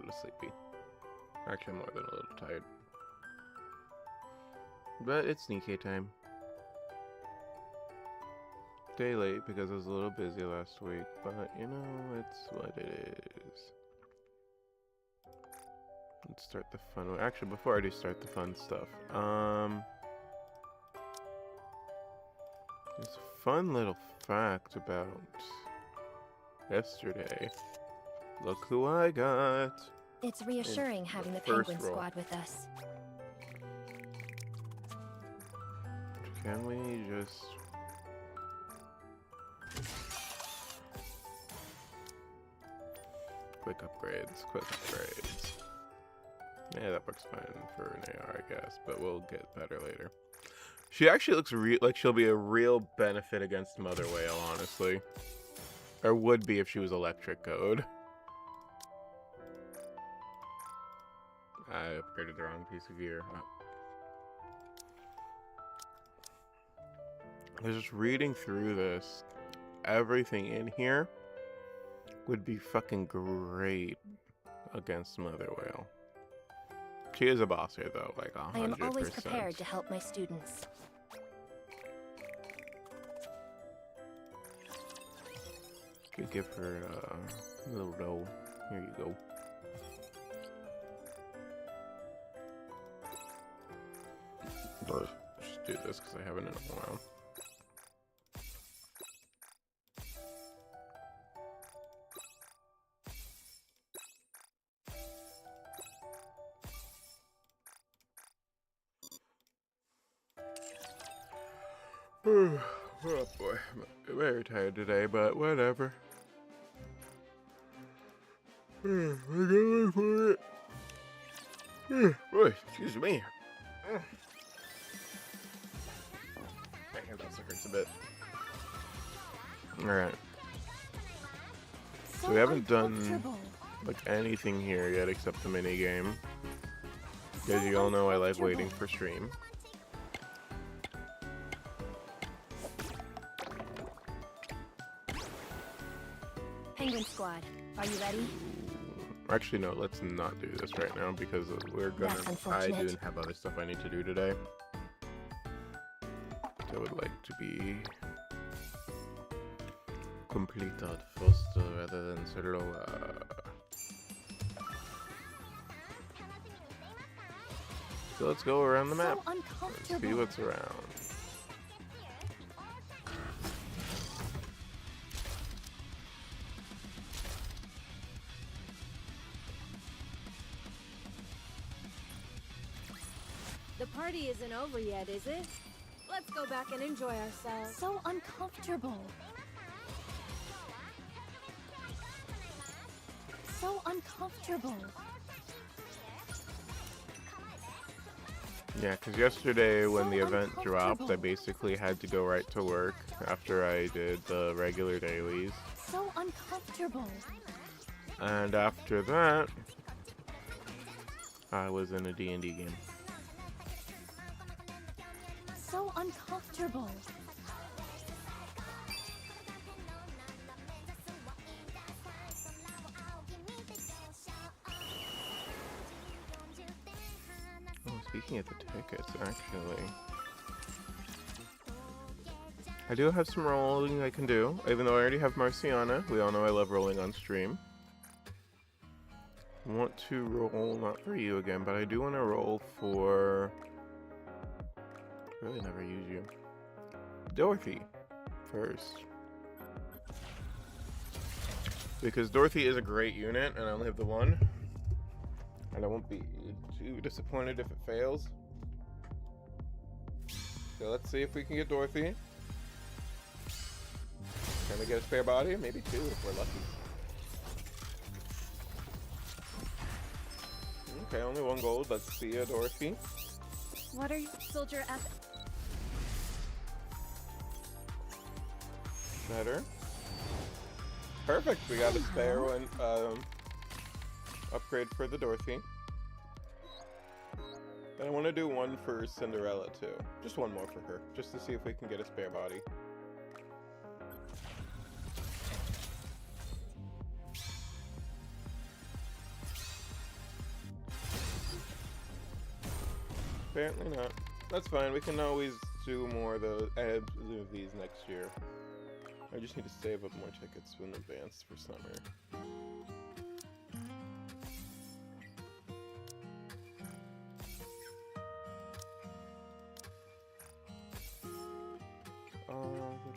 little sleepy. Actually, I'm more than a little tired. But it's Nikke time. Day late because I was a little busy last week, but you know, it's what it is. Let's start the fun one. Actually, before I do start the fun stuff, there's a fun little fact about yesterday. Look who I got. It's reassuring having the first Penguin roll. Squad with us. Can we just... Quick upgrades. Yeah, that works fine for an AR, I guess, but we'll get better later. She actually looks like she'll be a real benefit against Mother Whale, honestly. Or would be if she was electric code. I upgraded the wrong piece of gear. I was just reading through this. Everything in here would be fucking great against Mother Whale. She is a boss here, though, like 100%. I am always prepared to help my students. Could give her a little dough. Here you go. But just do this because I haven't in a while. Oh boy, I'm very tired today, but whatever. We're going for it. Boy, excuse me. My hand also hurts a bit. Alright. So we haven't done like anything here yet except the mini game. As you all know, I like waiting for stream. Penguin Squad, are you ready? Actually, no, let's not do this right now because we're gonna. I do have other stuff I need to do today. I would like to be completed first rather than slower. So let's go around the map. Let's see what's around. The party isn't over yet, is it? Let's go back and enjoy ourselves. So uncomfortable. So uncomfortable. Yeah, because yesterday when the event dropped, I basically had to go right to work after I did the regular dailies. So uncomfortable. And after that, I was in a D&D game. So uncomfortable. Oh, speaking of the tickets, actually, I do have some rolling I can do, even though I already have Marciana. We all know I love rolling on stream. I want to roll, not for you again, but I do want to roll for... really never use you. Dorothy first. Because Dorothy is a great unit and I only have the one. And I won't be too disappointed if it fails. So let's see if we can get Dorothy. Can we get a spare body? Maybe two if we're lucky. Okay, only one gold. Let's see ya, Dorothy. What are you, Soldier F? Better. Perfect. We got a spare one. Upgrade for the Dorothy. And I want to do one for Cinderella too. Just one more for her, just to see if we can get a spare body. Apparently not. That's fine. We can always do more of these next year. I just need to save up more tickets in advance for summer.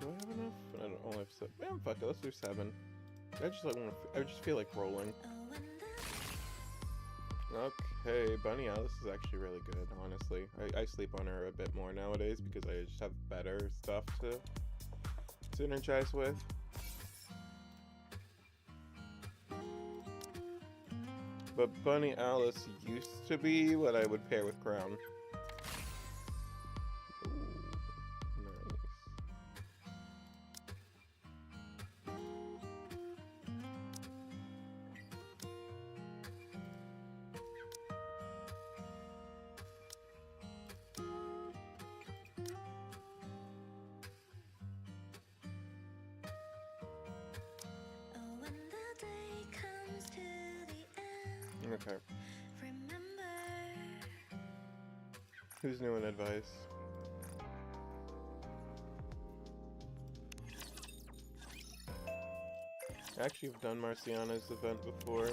Do I have enough? I don't only have 7. Man, fuck it. Let's do 7. I just feel like rolling. Okay, Bunny Alice is actually really good, honestly. I sleep on her a bit more nowadays because I just have better stuff to synergize with. But Bunny Alice used to be what I would pair with Crown. Ooh, nice. Okay. Who's new in advice? Actually, I've done Marciana's event before.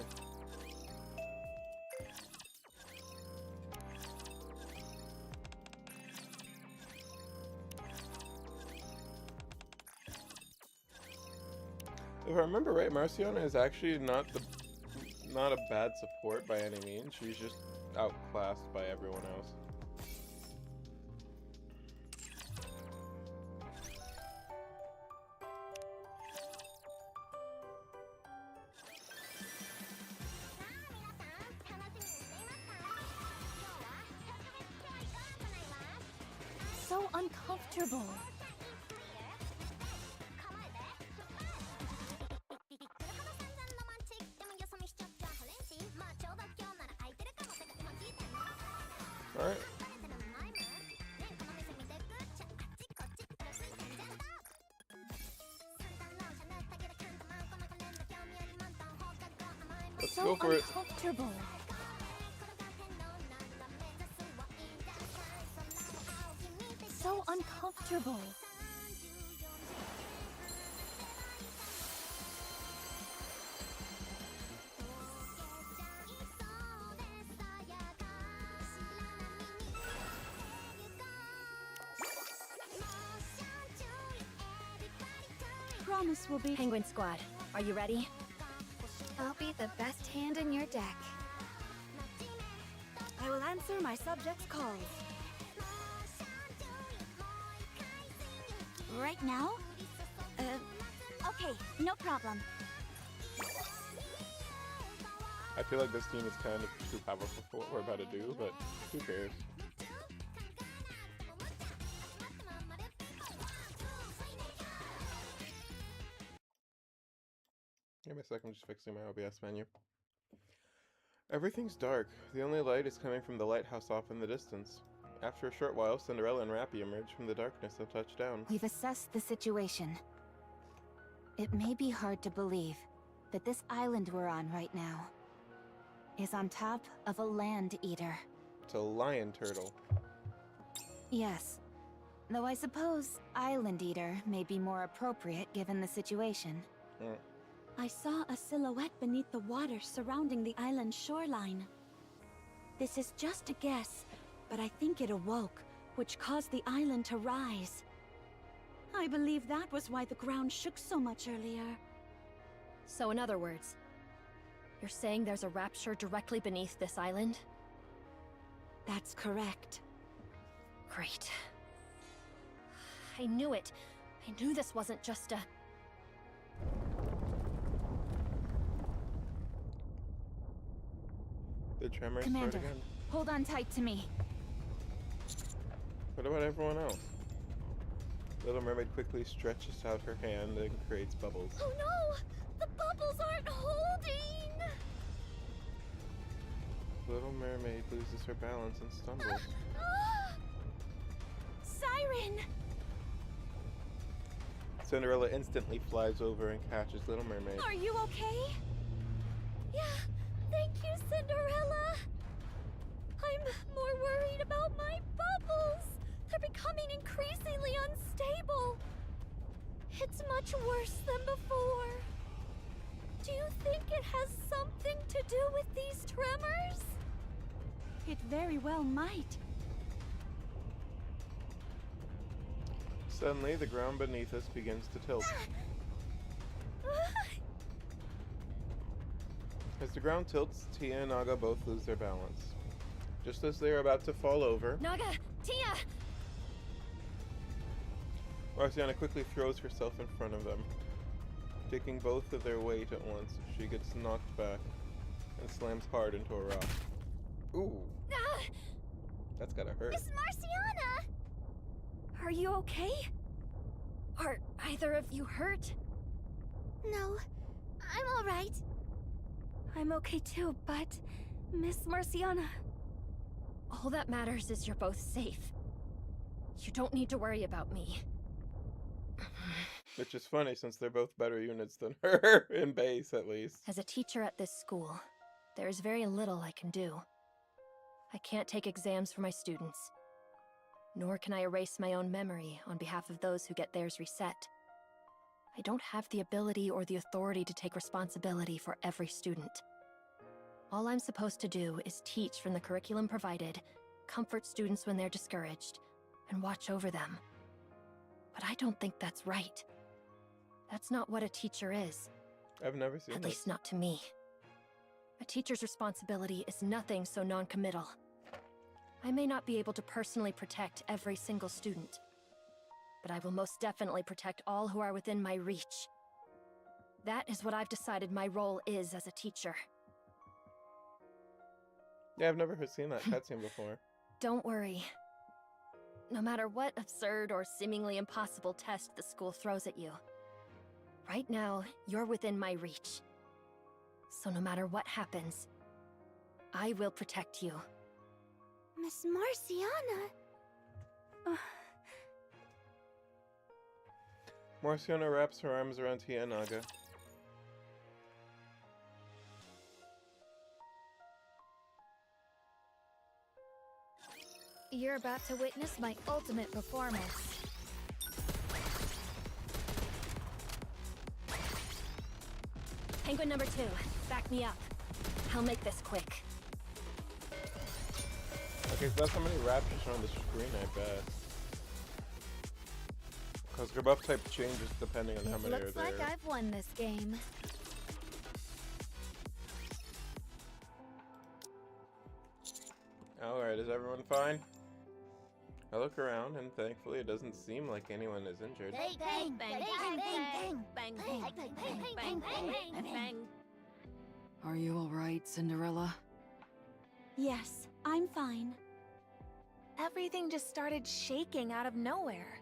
If I remember right, Marciana is actually not a bad support by any means. She's just outclassed by everyone else. So uncomfortable. Alright. Let's go for it. So uncomfortable. Promise will be. Penguin Squad, are you ready? I'll be the best hand in your deck. I will answer my subjects' calls. Right now? Okay, no problem. I feel like this team is kind of too powerful for what we're about to do, but who cares? Give me a second, I'm just fixing my OBS menu. Everything's dark. The only light is coming from the lighthouse off in the distance. After a short while, Cinderella and Rappy emerge from the darkness and touch down. We've assessed the situation. It may be hard to believe, but this island we're on right now is on top of a land eater. It's a lion turtle. Yes. Though I suppose island eater may be more appropriate given the situation. I saw a silhouette beneath the water surrounding the island's shoreline. This is just a guess, but I think it awoke, which caused the island to rise. I believe that was why the ground shook so much earlier. So in other words, you're saying there's a rapture directly beneath this island? That's correct. Great. I knew it. I knew this wasn't just a... The tremors Commander, start again. hold on tight to me. What about everyone else? Little Mermaid quickly stretches out her hand and creates bubbles. Oh no! The bubbles aren't holding! Little Mermaid loses her balance and stumbles. Siren! Cinderella instantly flies over and catches Little Mermaid. Are you okay? Yeah, thank you, Cinderella! I'm more worried about my think it has something to do with these tremors? It very well might. Suddenly, the ground beneath us begins to tilt. As the ground tilts, Tia and Naga both lose their balance. Just as they are about to fall over, Naga! Tia! Marciana quickly throws herself in front of them. Taking both of their weight at once, she gets knocked back and slams hard into a rock. Ooh, that's gotta hurt. Miss Marciana! Are you okay? Are either of you hurt? No, I'm alright. I'm okay too, but Miss Marciana. All that matters is you're both safe. You don't need to worry about me. Which is funny since they're both better units than her, in base at least. As a teacher at this school, there is very little I can do. I can't take exams for my students, nor can I erase my own memory on behalf of those who get theirs reset. I don't have the ability or the authority to take responsibility for every student. All I'm supposed to do is teach from the curriculum provided, comfort students when they're discouraged, and watch over them. But I don't think that's right. That's not what a teacher is. I've never seen At this. least not to me. A teacher's responsibility is nothing so non-committal. I may not be able to personally protect every single student, but I will most definitely protect all who are within my reach. That is what I've decided my role is as a teacher. Yeah, I've never seen that cutscene before. Don't worry. No matter what absurd or seemingly impossible test the school throws at you, right now, you're within my reach. So no matter what happens, I will protect you. Miss Marciana? Marciana wraps her arms around Tia and Naga. You're about to witness my ultimate performance. Penguin number 2, back me up. I'll make this quick. Okay, so that's how many raptors are on the screen, I bet. Because their buff type changes depending on how It many are looks there. like I've won this game. Alright, is everyone fine? I look around and thankfully it doesn't seem like anyone is injured. Bang, bang, bang, bang, bang, bang, bang, bang, bang, bang. Are you alright, Cinderella? Yes, I'm fine. Everything just started shaking out of nowhere.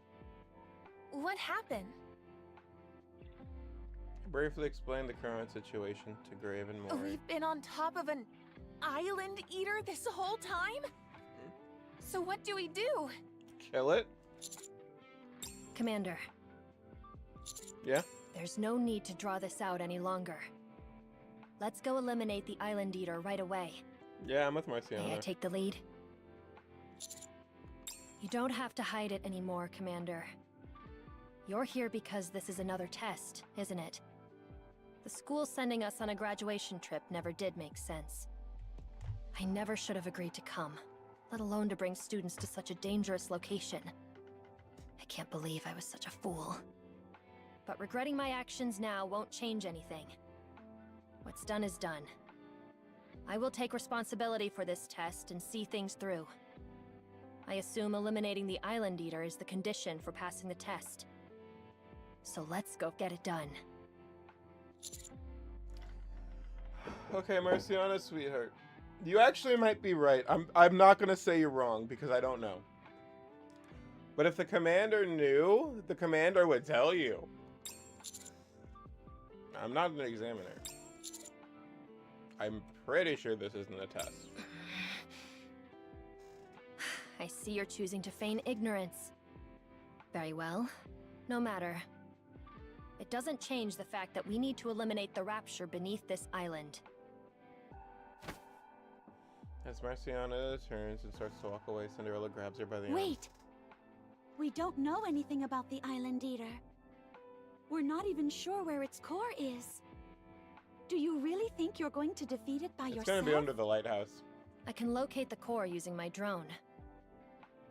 What happened? Briefly explain the current situation to Grave and Mori. We've been on top of an island eater this whole time? So what do we do? Kill it? Commander. Yeah? There's no need to draw this out any longer. Let's go eliminate the Island Eater right away. Yeah, I'm with May I Marciana. take the lead? You don't have to hide it anymore, Commander. You're here because this is another test, isn't it? The school sending us on a graduation trip never did make sense. I never should have agreed to come, let alone to bring students to such a dangerous location. I can't believe I was such a fool. But regretting my actions now won't change anything. What's done is done. I will take responsibility for this test and see things through. I assume eliminating the Island Eater is the condition for passing the test. So let's go get it done. Okay, Marciana, sweetheart. You actually might be right. I'm not gonna say you're wrong because I don't know. But if the commander knew, the commander would tell you. I'm not an examiner. I'm pretty sure this isn't a test. I see you're choosing to feign ignorance. Very well. No matter. It doesn't change the fact that we need to eliminate the Rapture beneath this island. As Marciana turns and starts to walk away, Cinderella grabs her by the arm. Wait! We don't know anything about the Island Eater. We're not even sure where its core is. Do you really think you're going to defeat it by It's yourself? gonna be under the lighthouse. I can locate the core using my drone.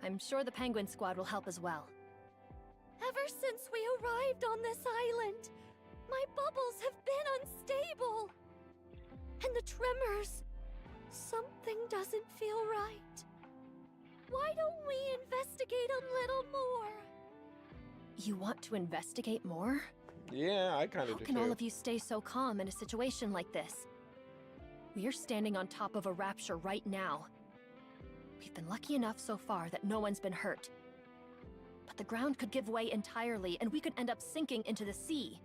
I'm sure the Penguin Squad will help as well. Ever since we arrived on this island, my bubbles have been unstable. And the tremors. Something doesn't feel right. Why don't we investigate a little more? You want to investigate more? Yeah, I kind How of do can too. all of you stay so calm in a situation like this? We're standing on top of a rapture right now. We've been lucky enough so far that no one's been hurt. But the ground could give way entirely, and we could end up sinking into the sea.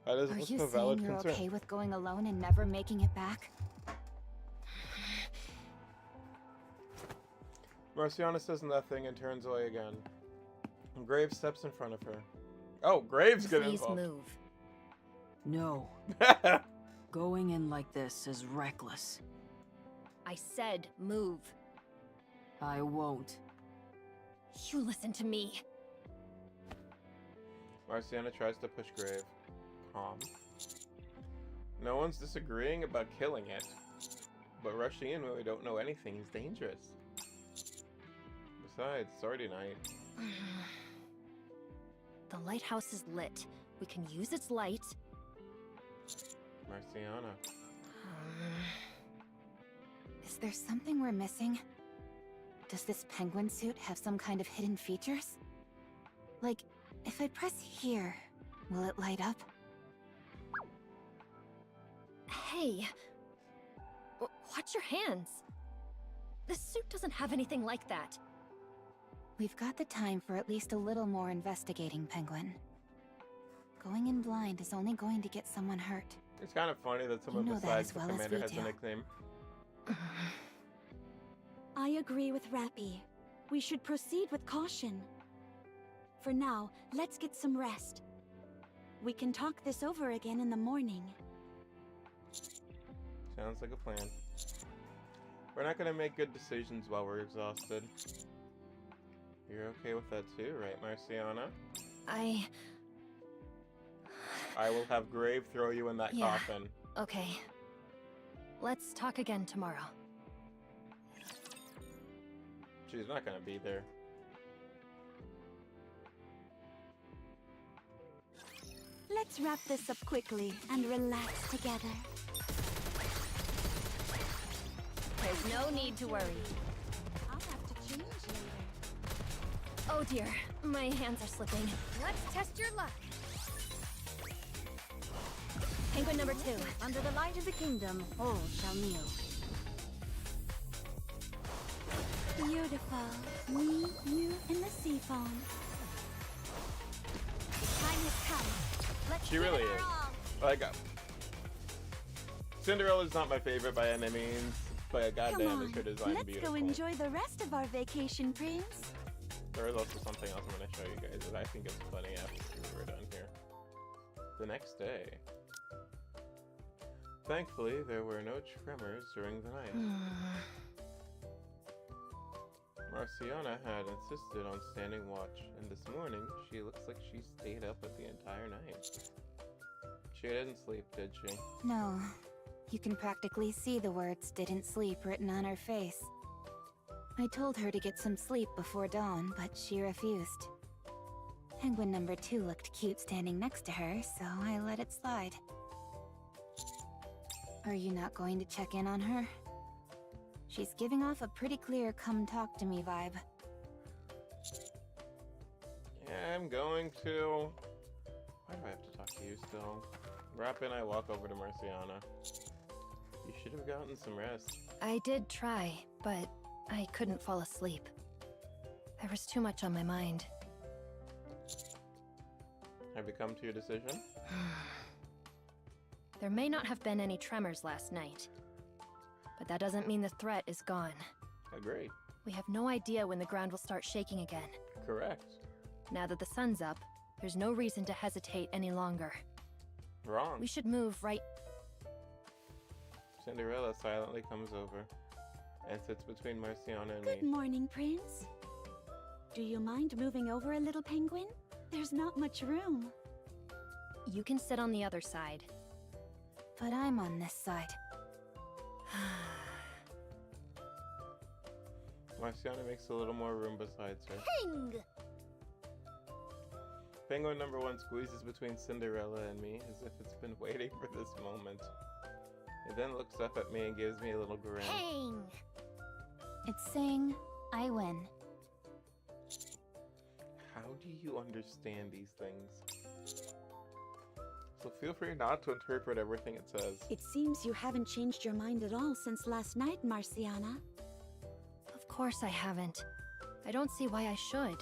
That is Are what's you a saying valid you're concern. okay with going alone and never making it back? Marciana says nothing and turns away again. Graves steps in front of her. Oh, Graves get Please involved. move. No. Going in like this is reckless. I said move. I won't. You listen to me. Marciana tries to push Grave. Calm. No one's disagreeing about killing it. But rushing in when we don't know anything is dangerous. Besides, it's already night. The lighthouse is lit. We can use its light. Marciana. Is there something we're missing? Does this penguin suit have some kind of hidden features? Like, if I press here, will it light up? Hey. Watch your hands. This suit doesn't have anything like that. We've got the time for at least a little more investigating, Penguin. Going in blind is only going to get someone hurt. It's kind of funny that someone know that besides as the well as commander we has a do. nickname. I agree with Rappy. We should proceed with caution. For now, let's get some rest. We can talk this over again in the morning. Sounds like a plan. We're not gonna make good decisions while we're exhausted. You're okay with that too, right, Marciana? I will have Grave throw you in that Yeah. coffin. Okay. Let's talk again tomorrow. She's not gonna be there. Let's wrap this up quickly and relax together. There's no need to worry. I'll have to change later. Oh dear, my hands are slipping. Let's test your luck. Penguin number 2. Under the light of the kingdom, all shall kneel. Beautiful. Me, you, and the sea foam. Time has come. Let's She give really it our is. all. Like, Cinderella's not my favorite by any means, but Come goddamn is on, her design let's beautiful. go enjoy the rest of our vacation, Prince. There is also something else I'm going to show you guys that I think is funny after we're done here. The next day. Thankfully, there were no tremors during the night. Marciana had insisted on standing watch, and this morning, she looks like she stayed up at the entire night. She didn't sleep, did she? No. You can practically see the words "didn't sleep" written on her face. I told her to get some sleep before dawn, but she refused. Penguin number 2 looked cute standing next to her, so I let it slide. Are you not going to check in on her? She's giving off a pretty clear "come talk to me" vibe. Yeah, I'm going to... Why do I have to talk to you still? Wrap in, I walk over to Marciana. You should have gotten some rest. I did try, but I couldn't fall asleep. There was too much on my mind. Have you come to your decision? There may not have been any tremors last night, but that doesn't mean the threat is gone. Agreed. We have no idea when the ground will start shaking again. Correct. Now that the sun's up, there's no reason to hesitate any longer. Wrong. We should move right... Cinderella silently comes over and sits between Marciana and Good me. morning, Prince. Do you mind moving over a little, Penguin? There's not much room. You can sit on the other side. But I'm on this side. Marciana makes a little more room besides her. Ping! Penguin number 1 squeezes between Cinderella and me as if it's been waiting for this moment. It then looks up at me and gives me a little grin. Ping! It's saying I win. How do you understand these things? So feel free not to interpret everything it says. It seems you haven't changed your mind at all since last night, Marciana. Of course I haven't. I don't see why I should.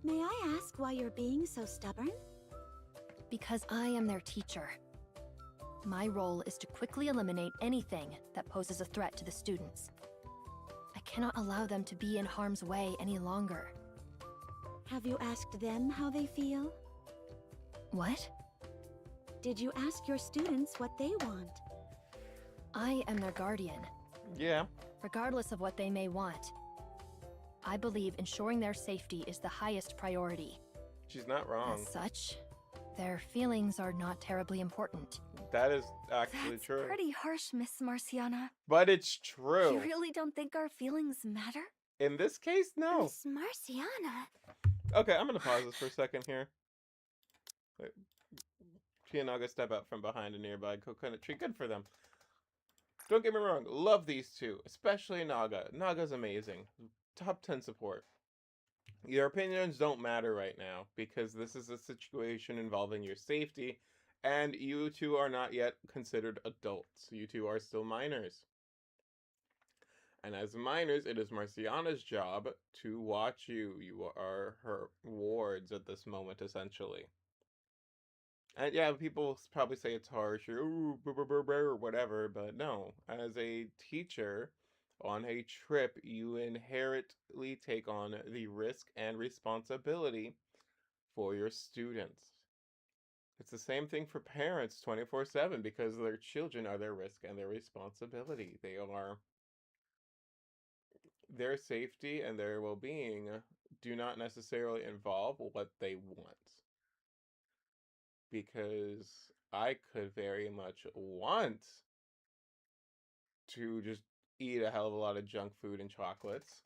May I ask why you're being so stubborn? Because I am their teacher. My role is to quickly eliminate anything that poses a threat to the students. I cannot allow them to be in harm's way any longer. Have you asked them how they feel? What? Did you ask your students what they want? I am their guardian, Yeah. regardless of what they may want. I believe ensuring their safety is the highest priority. She's not wrong. As such, their feelings are not terribly important. That is actually That's true. pretty harsh, Miss Marciana. But it's true. You really don't think our feelings matter? In this case, no. Miss Marciana. Okay, I'm gonna pause this for a second here. Wait. She and Naga step out from behind a nearby coconut tree. Good for them. Don't get me wrong, love these two, especially Naga. Naga's amazing. Top 10 support. Your opinions don't matter right now because this is a situation involving your safety, and you two are not yet considered adults. You two are still minors. And as minors, it is Marciana's job to watch you. You are her wards at this moment, essentially. And yeah, people probably say it's harsh or ooh, or whatever, but no. As a teacher on a trip, you inherently take on the risk and responsibility for your students. It's the same thing for parents 24/7 because their children are their risk and their responsibility. They are their safety and their well-being do not necessarily involve what they want. Because I could very much want to just eat a hell of a lot of junk food and chocolates,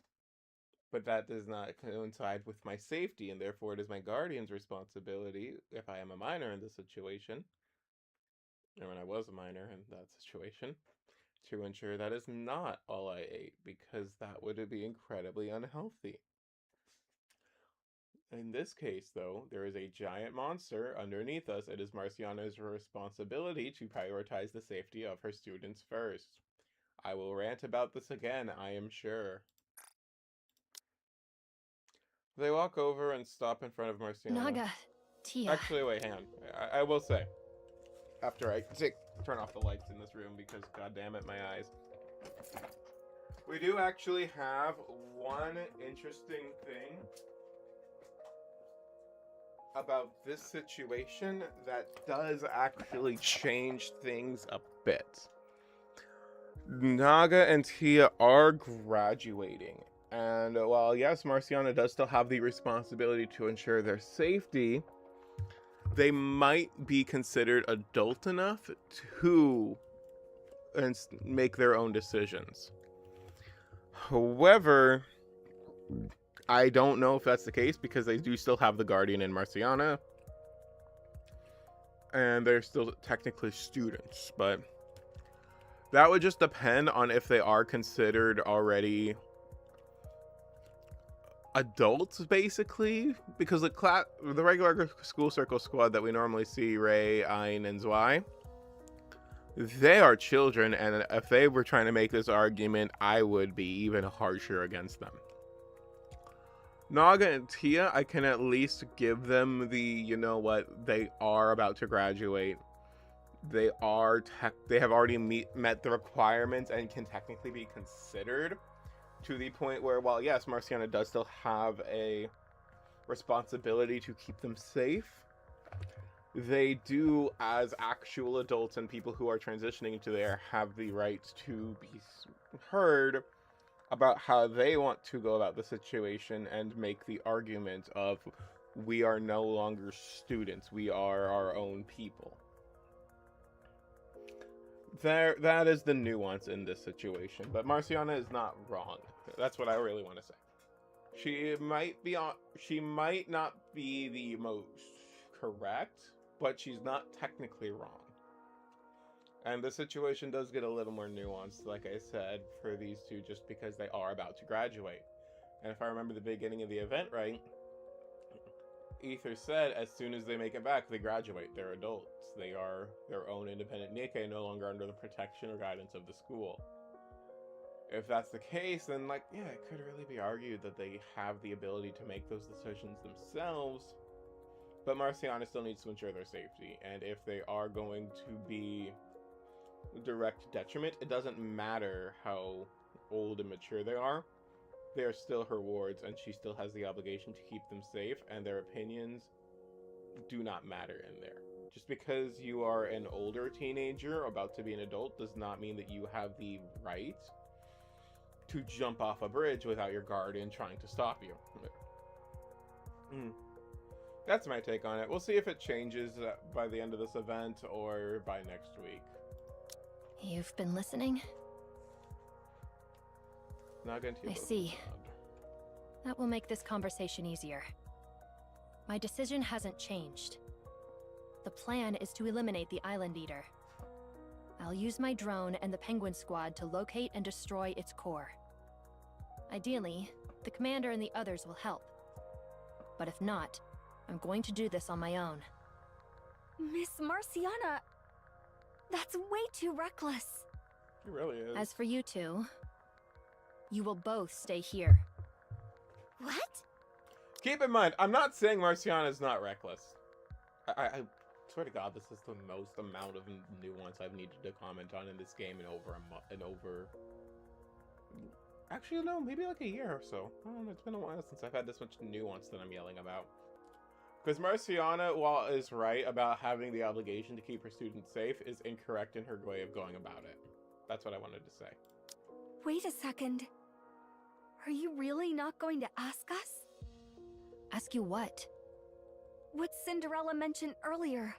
but that does not coincide with my safety, and therefore it is my guardian's responsibility, if I am a minor in this situation, or when I was a minor in that situation, to ensure that is not all I ate, because that would be incredibly unhealthy. In this case, though, there is a giant monster underneath us. It is Marciana's responsibility to prioritize the safety of her students first. I will rant about this again, I am sure. They walk over and stop in front of Marciana. Naga, Tia. Actually, wait, hang on. I will say, after I turn off the lights in this room because, god damn it, my eyes. We do actually have one interesting thing about this situation that does actually change things a bit. Naga and Tia are graduating, and while yes, Marciana does still have the responsibility to ensure their safety, they might be considered adult enough to make their own decisions. However, I don't know if that's the case because they do still have the guardian in Marciana, and they're still technically students, but that would just depend on if they are considered already adults, basically, because the regular school circle squad that we normally see, Ray, Ayn, and Zwei, they are children, and if they were trying to make this argument, I would be even harsher against them. Naga and Tia, I can at least give them the, you know what, they are about to graduate. They have already met the requirements and can technically be considered, to the point where, while yes, Marciana does still have a responsibility to keep them safe, they do, as actual adults and people who are transitioning into there, have the right to be heard about how they want to go about the situation and make the argument of we are no longer students. We are our own people. That is the nuance in this situation. But Marciana is not wrong. That's what I really want to say. She might not be the most correct, but she's not technically wrong. And the situation does get a little more nuanced, like I said, for these two, just because they are about to graduate. And if I remember the beginning of the event right, Ether said as soon as they make it back, they graduate. They're adults. They are their own independent Nikke, no longer under the protection or guidance of the school. If that's the case, then, like, yeah, it could really be argued that they have the ability to make those decisions themselves. But Marciana still needs to ensure their safety. And if they are going to be direct detriment, it doesn't matter how old and mature they are still her wards, and she still has the obligation to keep them safe, and their opinions do not matter in there. Just because you are an older teenager about to be an adult does not mean that you have the right to jump off a bridge without your guardian trying to stop you. That's my take on it. We'll see if it changes by the end of this event or by next week. You've been listening? I see. That will make this conversation easier. My decision hasn't changed. The plan is to eliminate the Island Eater. I'll use my drone and the Penguin Squad to locate and destroy its core. Ideally, the commander and the others will help. But if not, I'm going to do this on my own. Miss Marciana, that's way too reckless. It really is. As for you two, you will both stay here. What? Keep in mind, I'm not saying Marciana is not reckless. I swear to God, this is the most amount of nuance I've needed to comment on in this game in over actually, no, maybe like a year or so. I don't know, it's been a while since I've had this much nuance that I'm yelling about. Because Marciana, while is right about having the obligation to keep her students safe, is incorrect in her way of going about it. That's what I wanted to say. Wait a second. Are you really not going to ask us? Ask you what? What Cinderella mentioned earlier.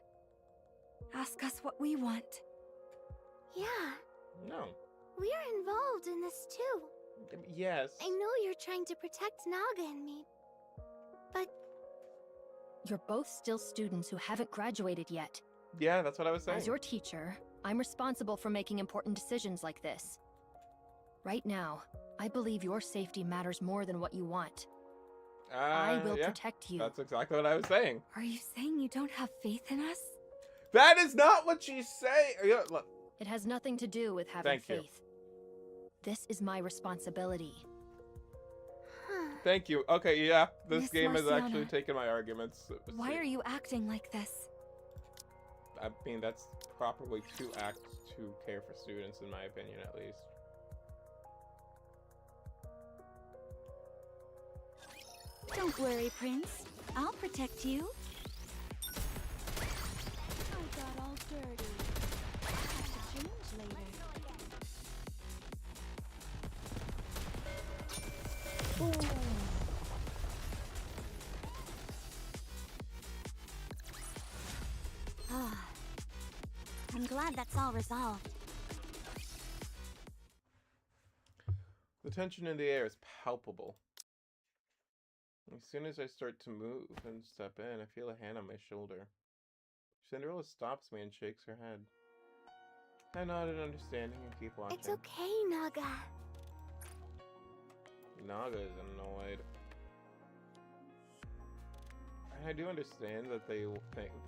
Ask us what we want. Yeah, No. we are involved in this too. Yes. I know you're trying to protect Naga and me, but You're both still students who haven't graduated yet. Yeah, that's what I was saying. As your teacher, I'm responsible for making important decisions like this. Right now, I believe your safety matters more than what you want. I will protect you. That's exactly what I was saying. Are you saying you don't have faith in us? That is not what she's saying. Look. It has nothing to do with having Thank you. faith. This is my responsibility. Thank you. Okay, yeah, this Miss game has actually Marciana, taken my arguments. Why are you acting like this? I mean, that's proper way to act to care for students, in my opinion, at least. Don't worry, Prince. I'll protect you. I got all dirty. Have to change later. Ah, I'm glad that's all resolved. The tension in the air is palpable. As soon as I start to move and step in, I feel a hand on my shoulder. Cinderella stops me and shakes her head. I nod in understanding and keep watching. It's okay, Naga. Naga is annoyed. And I do understand that they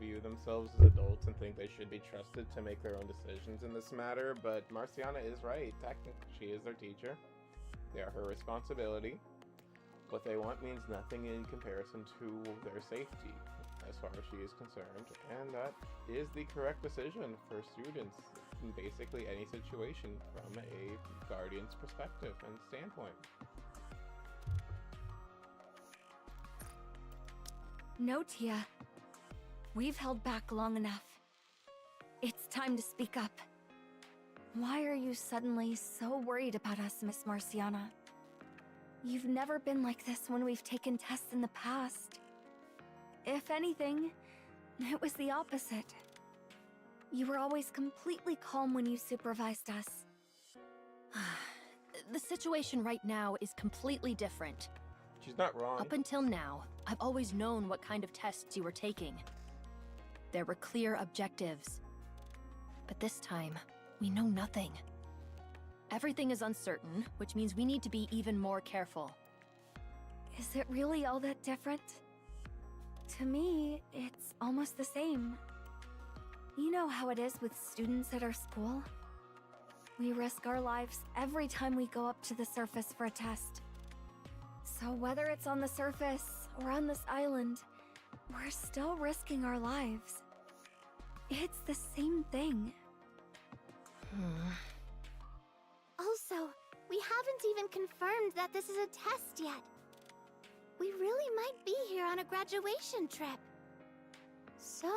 view themselves as adults and think they should be trusted to make their own decisions in this matter, but Marciana is right. Technically, she is their teacher. They are her responsibility. What they want means nothing in comparison to their safety, as far as she is concerned, and that is the correct decision for students in basically any situation from a guardian's perspective and standpoint. No, Tia. We've held back long enough. It's time to speak up. Why are you suddenly so worried about us, Miss Marciana? You've never been like this when we've taken tests in the past. If anything, it was the opposite. You were always completely calm when you supervised us. The situation right now is completely different. She's not wrong. Up until now, I've always known what kind of tests you were taking. There were clear objectives. But this time, we know nothing. Everything is uncertain, which means we need to be even more careful. Is it really all that different? To me, it's almost the same. You know how it is with students at our school? We risk our lives every time we go up to the surface for a test. So whether it's on the surface or on this island, we're still risking our lives. It's the same thing. Also, we haven't even confirmed that this is a test yet. We really might be here on a graduation trip. So...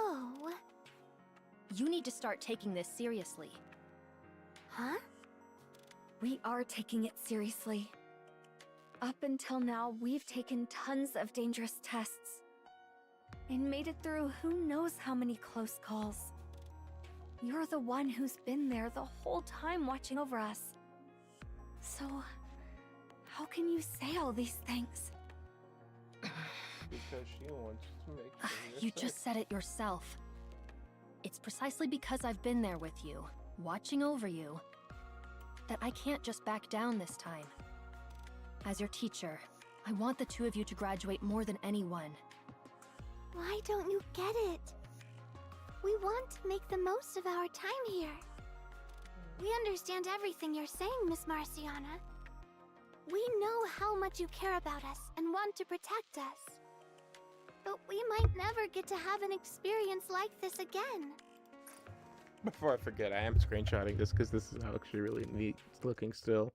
You need to start taking this seriously. Huh? We are taking it seriously. Up until now, we've taken tons of dangerous tests. And made it through who knows how many close calls. You're the one who's been there the whole time watching over us. So, how can you say all these things? Because she wants to make sure You just said it yourself. It's precisely because I've been there with you, watching over you, that I can't just back down this time. As your teacher, I want the two of you to graduate more than anyone. Why don't you get it? We want to make the most of our time here. We understand everything you're saying, Miss Marciana. We know how much you care about us and want to protect us. But we might never get to have an experience like this again. Before I forget, I am screenshotting this because this is actually really neat looking still.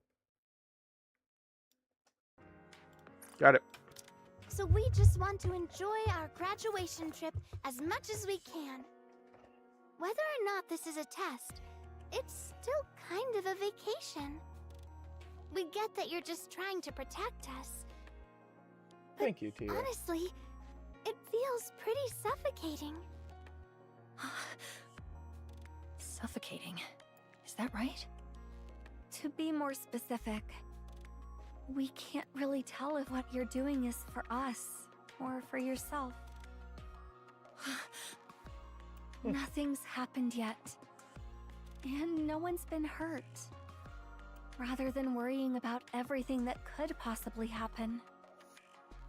Got it. So we just want to enjoy our graduation trip as much as we can. Whether or not this is a test, it's still kind of a vacation. We get that you're just trying to protect us. Thank you, Tia. Honestly, it feels pretty suffocating. Suffocating. Is that right? To be more specific, we can't really tell if what you're doing is for us or for yourself. Nothing's happened yet. And no one's been hurt. Rather than worrying about everything that could possibly happen,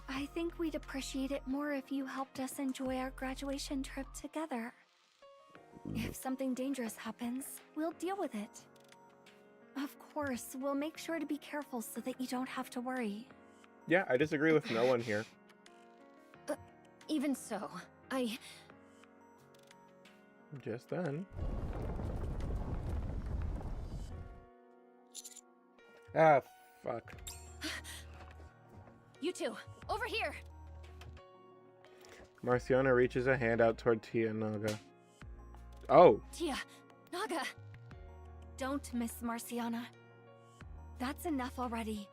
I think we'd appreciate it more if you helped us enjoy our graduation trip together. If something dangerous happens, we'll deal with it. Of course, we'll make sure to be careful so that you don't have to worry. Yeah, I disagree with no one here. Even so, Just then. Ah, fuck. You two, over here! Marciana reaches a hand out toward Tia and Naga. Oh! Tia, Naga! Don't, Miss Marciana. That's enough already.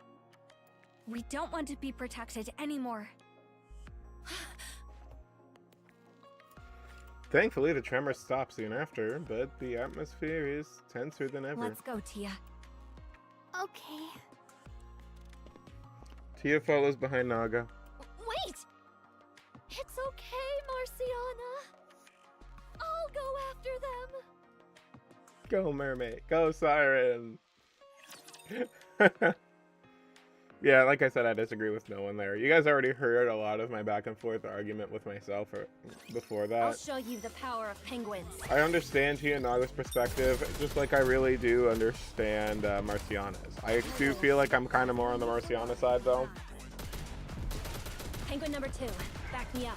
We don't want to be protected anymore. Thankfully, the tremor stops soon after, but the atmosphere is tenser than ever. Let's go, Tia. Okay. Tia follows behind Naga. Wait! It's okay, Marciana. I'll go after them. Go, mermaid. Go, siren. Yeah, like I said, I disagree with no one there. You guys already heard a lot of my back and forth argument with myself before that. I'll show you the power of penguins. I understand Tia and Naga's perspective, just like I really do understand Marciana's. I do feel like I'm kind of more on the Marciana side, though. Penguin number 2, back me up.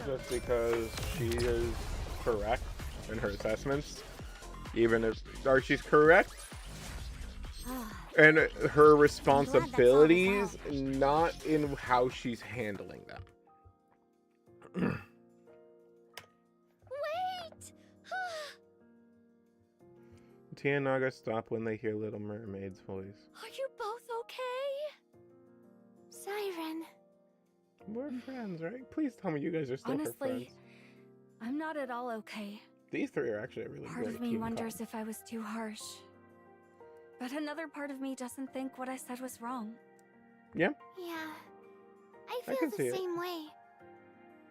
Just because she is correct in her assessments. Even if... Or she's correct and her responsibilities, not in how she's handling them. Wait! Tia and Naga stop when they hear Little Mermaid's voice. Are you both okay? Siren. We're friends, right? Please tell me you guys are still her Honestly, friends. I'm not at all okay. These three are actually a really Part great of me team wonders comp. if I was too harsh. But another part of me doesn't think what I said was wrong. Yeah, I I feel can see the it. same way.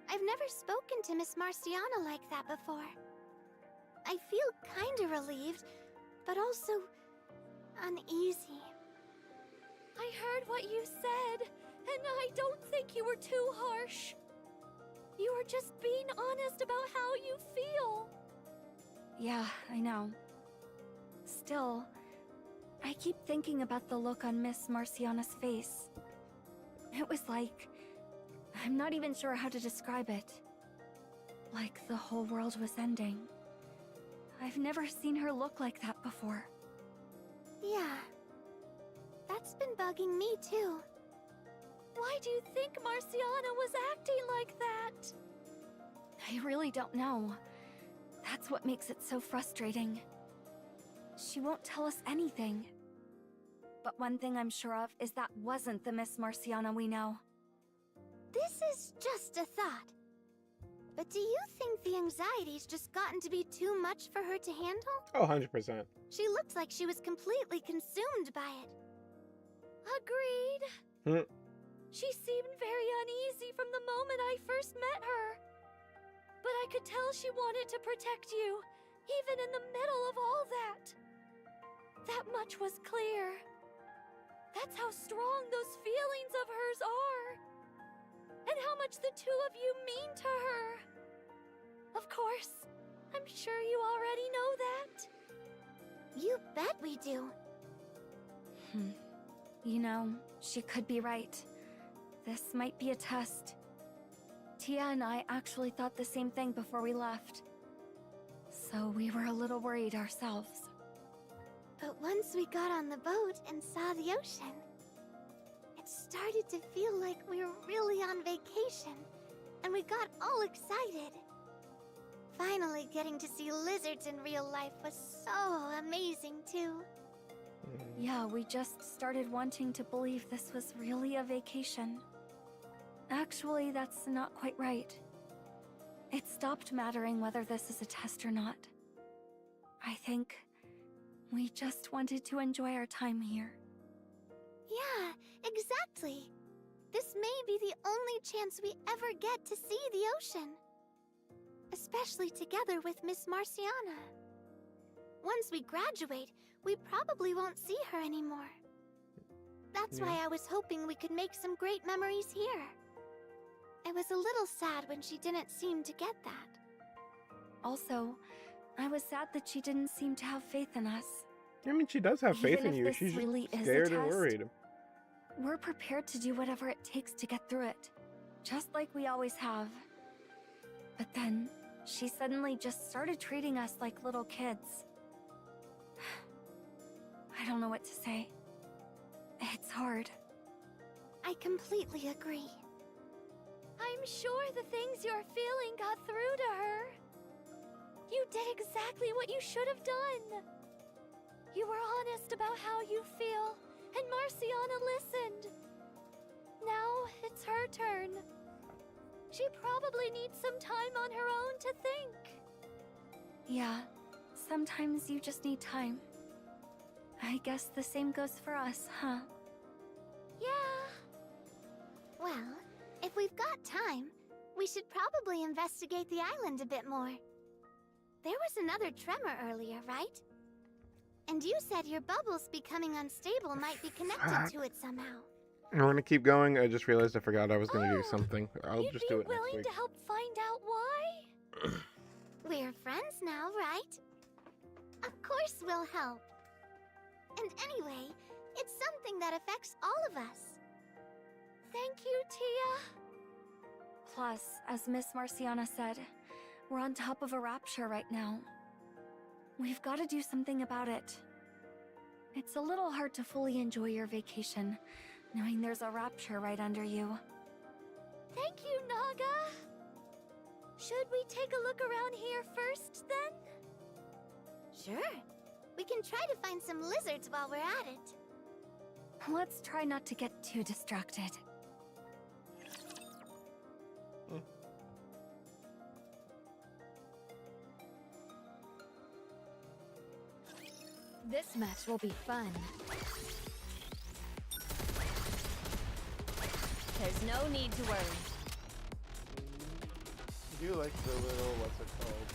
I've never spoken to Miss Marciana like that before. I feel kinda relieved, but also uneasy. I heard what you said, and I don't think you were too harsh. You were just being honest about how you feel. Yeah, I know. Still, I keep thinking about the look on Miss Marciana's face. It was like... I'm not even sure how to describe it. Like the whole world was ending. I've never seen her look like that before. Yeah, that's been bugging me too. Why do you think Marciana was acting like that? I really don't know. That's what makes it so frustrating. She won't tell us anything. But one thing I'm sure of is that wasn't the Miss Marciana we know. This is just a thought. But do you think the anxiety's just gotten to be too much for her to handle? Oh, 100%. She looked like she was completely consumed by it. Agreed. Hmm. She seemed very uneasy from the moment I first met her. But I could tell she wanted to protect you, even in the middle of all that. That much was clear. That's how strong those feelings of hers are. And how much the two of you mean to her. Of course, I'm sure you already know that. You bet we do. You know, she could be right. This might be a test. Tia and I actually thought the same thing before we left. So we were a little worried ourselves. But once we got on the boat and saw the ocean, it started to feel like we were really on vacation, and we got all excited. Finally getting to see lizards in real life was so amazing too. Yeah, we just started wanting to believe this was really a vacation. Actually, that's not quite right. It stopped mattering whether this is a test or not. I think we just wanted to enjoy our time here. Yeah, exactly. This may be the only chance we ever get to see the ocean. Especially together with Miss Marciana. Once we graduate, we probably won't see her anymore. That's why I was hoping we could make some great memories here. I was a little sad when she didn't seem to get that. Also, I was sad that she didn't seem to have faith in us. I mean, she does have faith Even in if you. this She's really just is a scared or test, worried. We're prepared to do whatever it takes to get through it. Just like we always have. But then, she suddenly just started treating us like little kids. I don't know what to say. It's hard. I completely agree. I'm sure the things you're feeling got through to her. You did exactly what you should have done. You were honest about how you feel, and Marciana listened. Now it's her turn. She probably needs some time on her own to think. Yeah, sometimes you just need time. I guess the same goes for us, huh? Yeah. Well, if we've got time, we should probably investigate the island a bit more. There was another tremor earlier, right? And you said your bubbles becoming unstable might be connected to it somehow. I want to keep going. I just realized I forgot I was going to do Oh, something. I'll You'd just be do it next willing week. to help find out why? We're friends now, right? Of course we'll help. And anyway, it's something that affects all of us. Thank you, Tia. Plus, as Miss Marciana said, we're on top of a rapture right now. We've got to do something about it. It's a little hard to fully enjoy your vacation, knowing there's a rapture right under you. Thank you, Naga. Should we take a look around here first, then? Sure. We can try to find some lizards while we're at it. Let's try not to get too distracted. This match will be fun. There's no need to worry. Do you like the little, what's it called?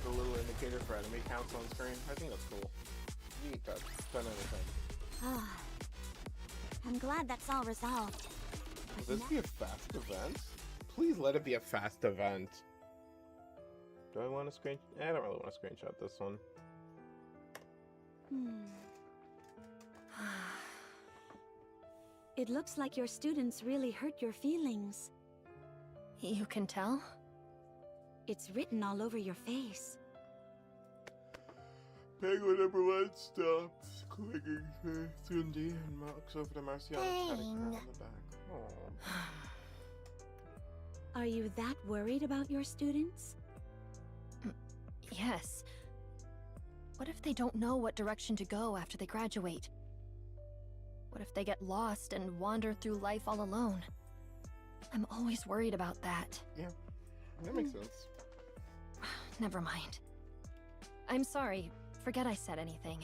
The little indicator for enemy counts on screen? I think that's cool. Neat touch. 10 out of 10. Ah, I'm glad that's all resolved. Will this be a fast event? Please let it be a fast event. Do I want to screen? I don't really want to screenshot this one. It looks like your students really hurt your feelings. You can tell? It's written all over your face. Penguin number 1 stops clicking Cindy and walks over to Marciana, patting her on the back. Aww. Are you that worried about your students? Yes. What if they don't know what direction to go after they graduate? What if they get lost and wander through life all alone? I'm always worried about that. Yeah, that makes sense. Never mind. I'm sorry. Forget I said anything.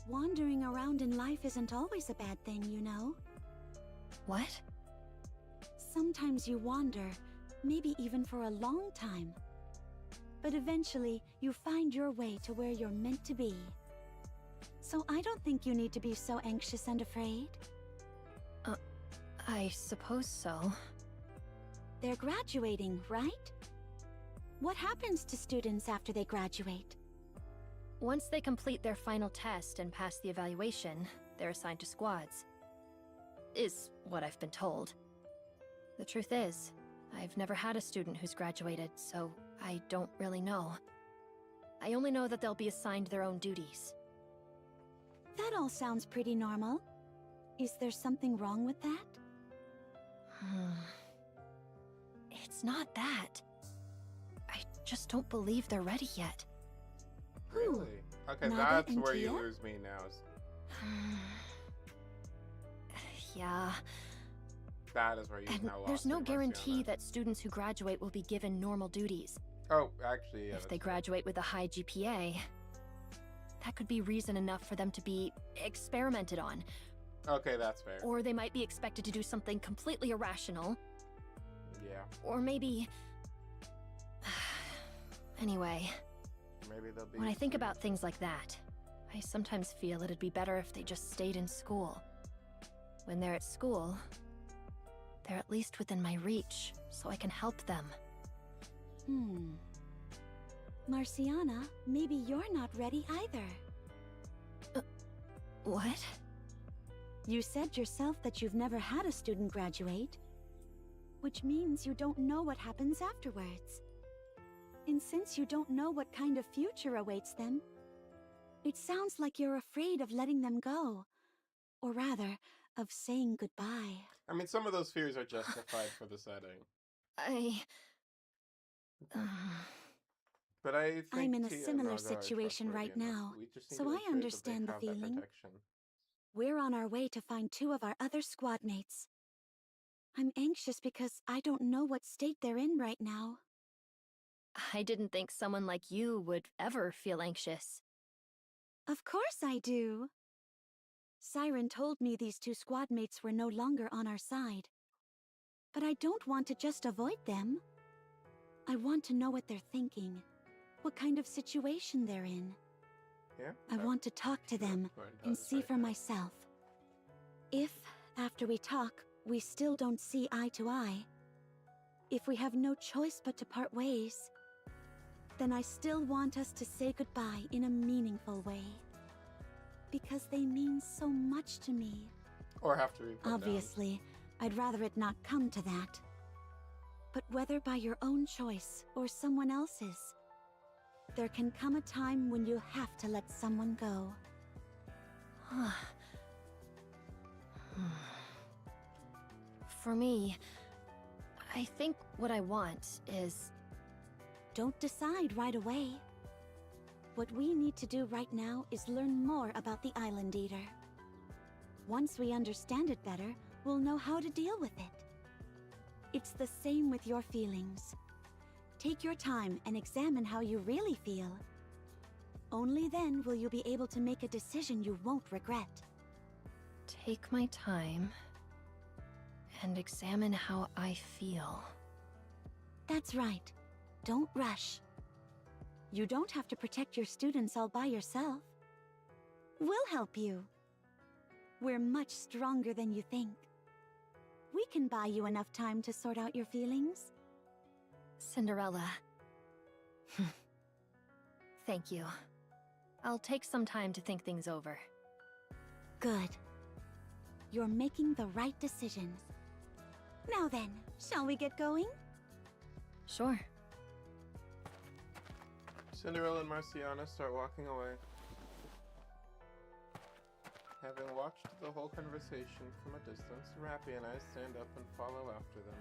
Wandering around in life isn't always a bad thing, you know? What? Sometimes you wander, maybe even for a long time. But eventually, you find your way to where you're meant to be. So I don't think you need to be so anxious and afraid. I suppose so. They're graduating, right? What happens to students after they graduate? Once they complete their final test and pass the evaluation, they're assigned to squads. Is what I've been told. The truth is, I've never had a student who's graduated, so I don't really know. I only know that they'll be assigned their own duties. That all sounds pretty normal. Is there something wrong with that? It's not that. I just don't believe they're ready yet. Really? Okay, Naga that's and where you Tia? lose me now. Yeah. That is where you And now lost there's no me, guarantee Marciana. that students who graduate will be given normal duties. Oh, actually, yeah. If they graduate with a high GPA, that could be reason enough for them to be experimented on. Okay, that's fair. Or they might be expected to do something completely irrational. Yeah. Or maybe... Anyway, Maybe they'll be. when I think about things like that, I sometimes feel it'd be better if they just stayed in school. When they're at school, they're at least within my reach, so I can help them. Marciana, maybe you're not ready either. What? You said yourself that you've never had a student graduate, which means you don't know what happens afterwards. And since you don't know what kind of future awaits them, it sounds like you're afraid of letting them go. Or rather, of saying goodbye. I mean, some of those fears are justified for the setting. But I think I'm in a Tia and similar Naga are situation right trustworthy enough. now, We just need so to I make sure that they understand the have that feeling. protection. We're on our way to find 2 of our other squad mates. I'm anxious because I don't know what state they're in right now. I didn't think someone like you would ever feel anxious. Of course I do. Siren told me these 2 squad mates were no longer on our side. But I don't want to just avoid them. I want to know what they're thinking, what kind of situation they're in. Yeah? I want to talk to them and see for myself. If, after we talk, we still don't see eye to eye, if we have no choice but to part ways, then I still want us to say goodbye in a meaningful way. Because they mean so much to me. Or have to be put down. Obviously, I'd rather it not come to that. But whether by your own choice or someone else's, there can come a time when you have to let someone go. For me, I think what I want is... Don't decide right away. What we need to do right now is learn more about the Island Eater. Once we understand it better, we'll know how to deal with it. It's the same with your feelings. take your time and examine how you really feel. Only then will you be able to make a decision you won't regret. Take my time and examine how I feel. That's right. Don't rush. You don't have to protect your students all by yourself. We'll help you. We're much stronger than you think. We can buy you enough time to sort out your feelings. Cinderella. Thank you. I'll take some time to think things over. Good. You're making the right decisions. Now then, shall we get going? Sure. Cinderella and Marciana start walking away. Having watched the whole conversation from a distance, Rappy and I stand up and follow after them.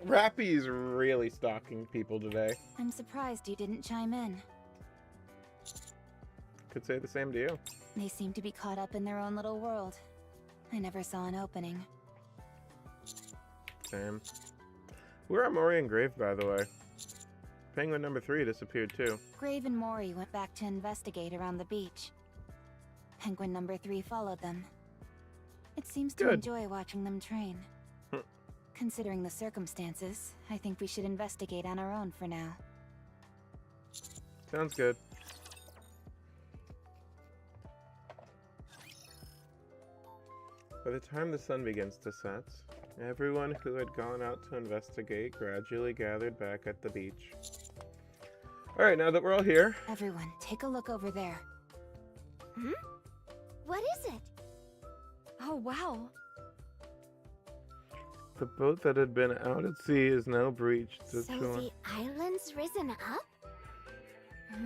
Rappy's really stalking people today. I'm surprised you didn't chime in. Could say the same to you. They seem to be caught up in their own little world. I never saw an opening. Same. Where are Mori and Grave, by the way? Penguin number 3 disappeared too. Grave and Mori went back to investigate around the beach. Penguin number 3 followed them. It seems to Good. enjoy watching them train. Considering the circumstances, I think we should investigate on our own for now. Sounds good. By the time the sun begins to set, everyone who had gone out to investigate gradually gathered back at the beach. Alright, now that we're all here, Everyone, take a look over there. What is it? Oh, wow. the boat that had been out at sea is now breached. So the island's risen up?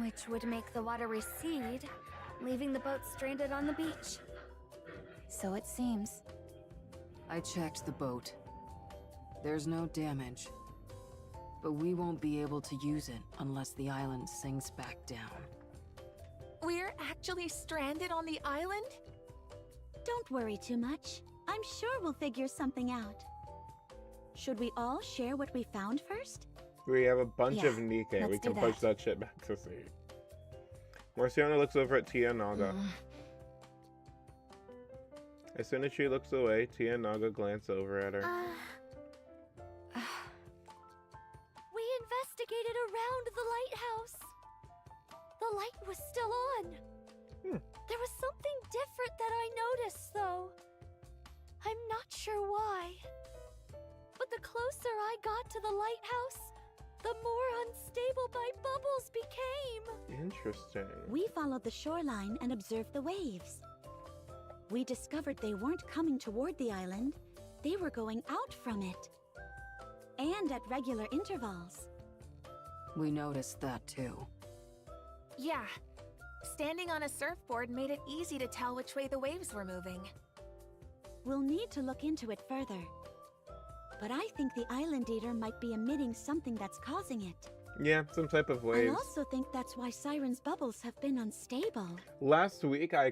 Which would make the water recede, leaving the boat stranded on the beach. So it seems. I checked the boat. There's no damage. But we won't be able to use it unless the island sinks back down. We're actually stranded on the island? Don't worry too much. I'm sure we'll figure something out. Should we all share what we found first? We have a bunch Yeah, of Nikke. let's We can do push that. that shit back to sea. Marciana looks over at Tia and Naga. As soon as she looks away, Tia and Naga glance over at her. We investigated around the lighthouse. The light was still on. There was something different that I noticed, though. I'm not sure why. But the closer I got to the lighthouse, the more unstable my bubbles became. Interesting. We followed the shoreline and observed the waves. We discovered they weren't coming toward the island, they were going out from it. And at regular intervals. We noticed that too. Yeah. Standing on a surfboard made it easy to tell which way the waves were moving. We'll need to look into it further. But I think the Island Eater might be emitting something that's causing it. Yeah, some type of I waves. also think that's why Siren's bubbles have been unstable. Last week, I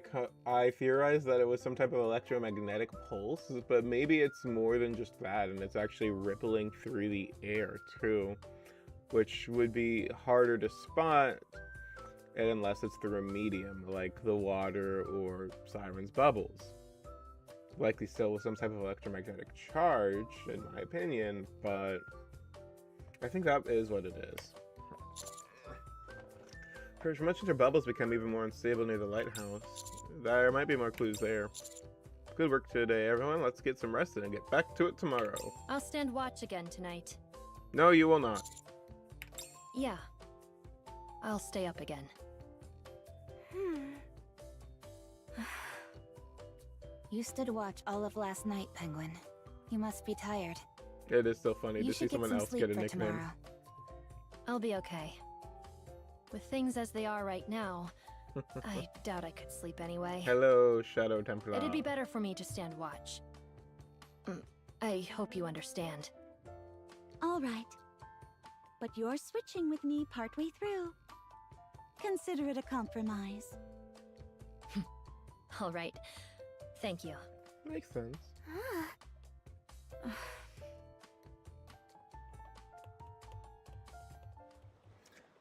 theorized that it was some type of electromagnetic pulse, but maybe it's more than just that, and it's actually rippling through the air too, which would be harder to spot unless it's through a medium like the water or Siren's bubbles. Likely still with some type of electromagnetic charge, in my opinion, but I think that is what it is. For much as her bubbles become even more unstable near the lighthouse, there might be more clues there. Good work today, everyone. Let's get some rest and get back to it tomorrow. I'll stand watch again tonight. No, you will not. Yeah. I'll stay up again. You stood watch all of last night, Penguin. You must be tired. It is so funny You to see should get someone some else sleep get a for nickname. tomorrow. I'll be okay. With things as they are right now, I doubt I could sleep anyway. Hello, Shadow Templar. It'd be better for me to stand watch. I hope you understand. All right. But you're switching with me partway through. Consider it a compromise. All right. Thank you. Makes sense.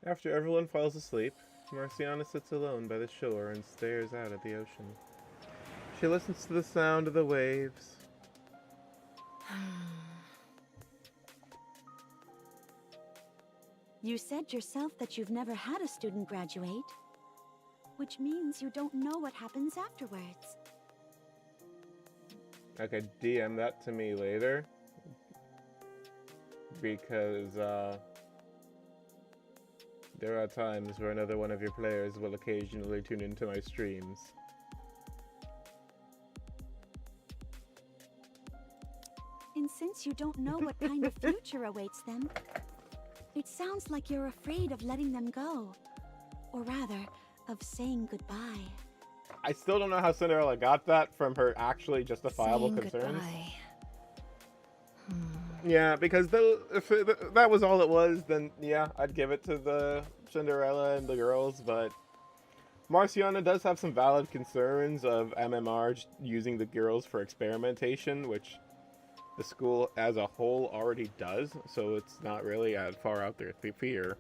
After everyone falls asleep, Marciana sits alone by the shore and stares out at the ocean. She listens to the sound of the waves. You said yourself that you've never had a student graduate, which means you don't know what happens afterwards. Okay, DM that to me later. Because, there are times where another one of your players will occasionally tune into my streams. And since you don't know what kind of future awaits them, it sounds like you're afraid of letting them go. Or rather, of saying goodbye. I still don't know how Cinderella got that from her actually justifiable Saying concerns. goodbye. Yeah, because if that was all it was, then yeah, I'd give it to the Cinderella and the girls, but Marciana does have some valid concerns of MMR using the girls for experimentation, which the school as a whole already does, so it's not really far out there fear.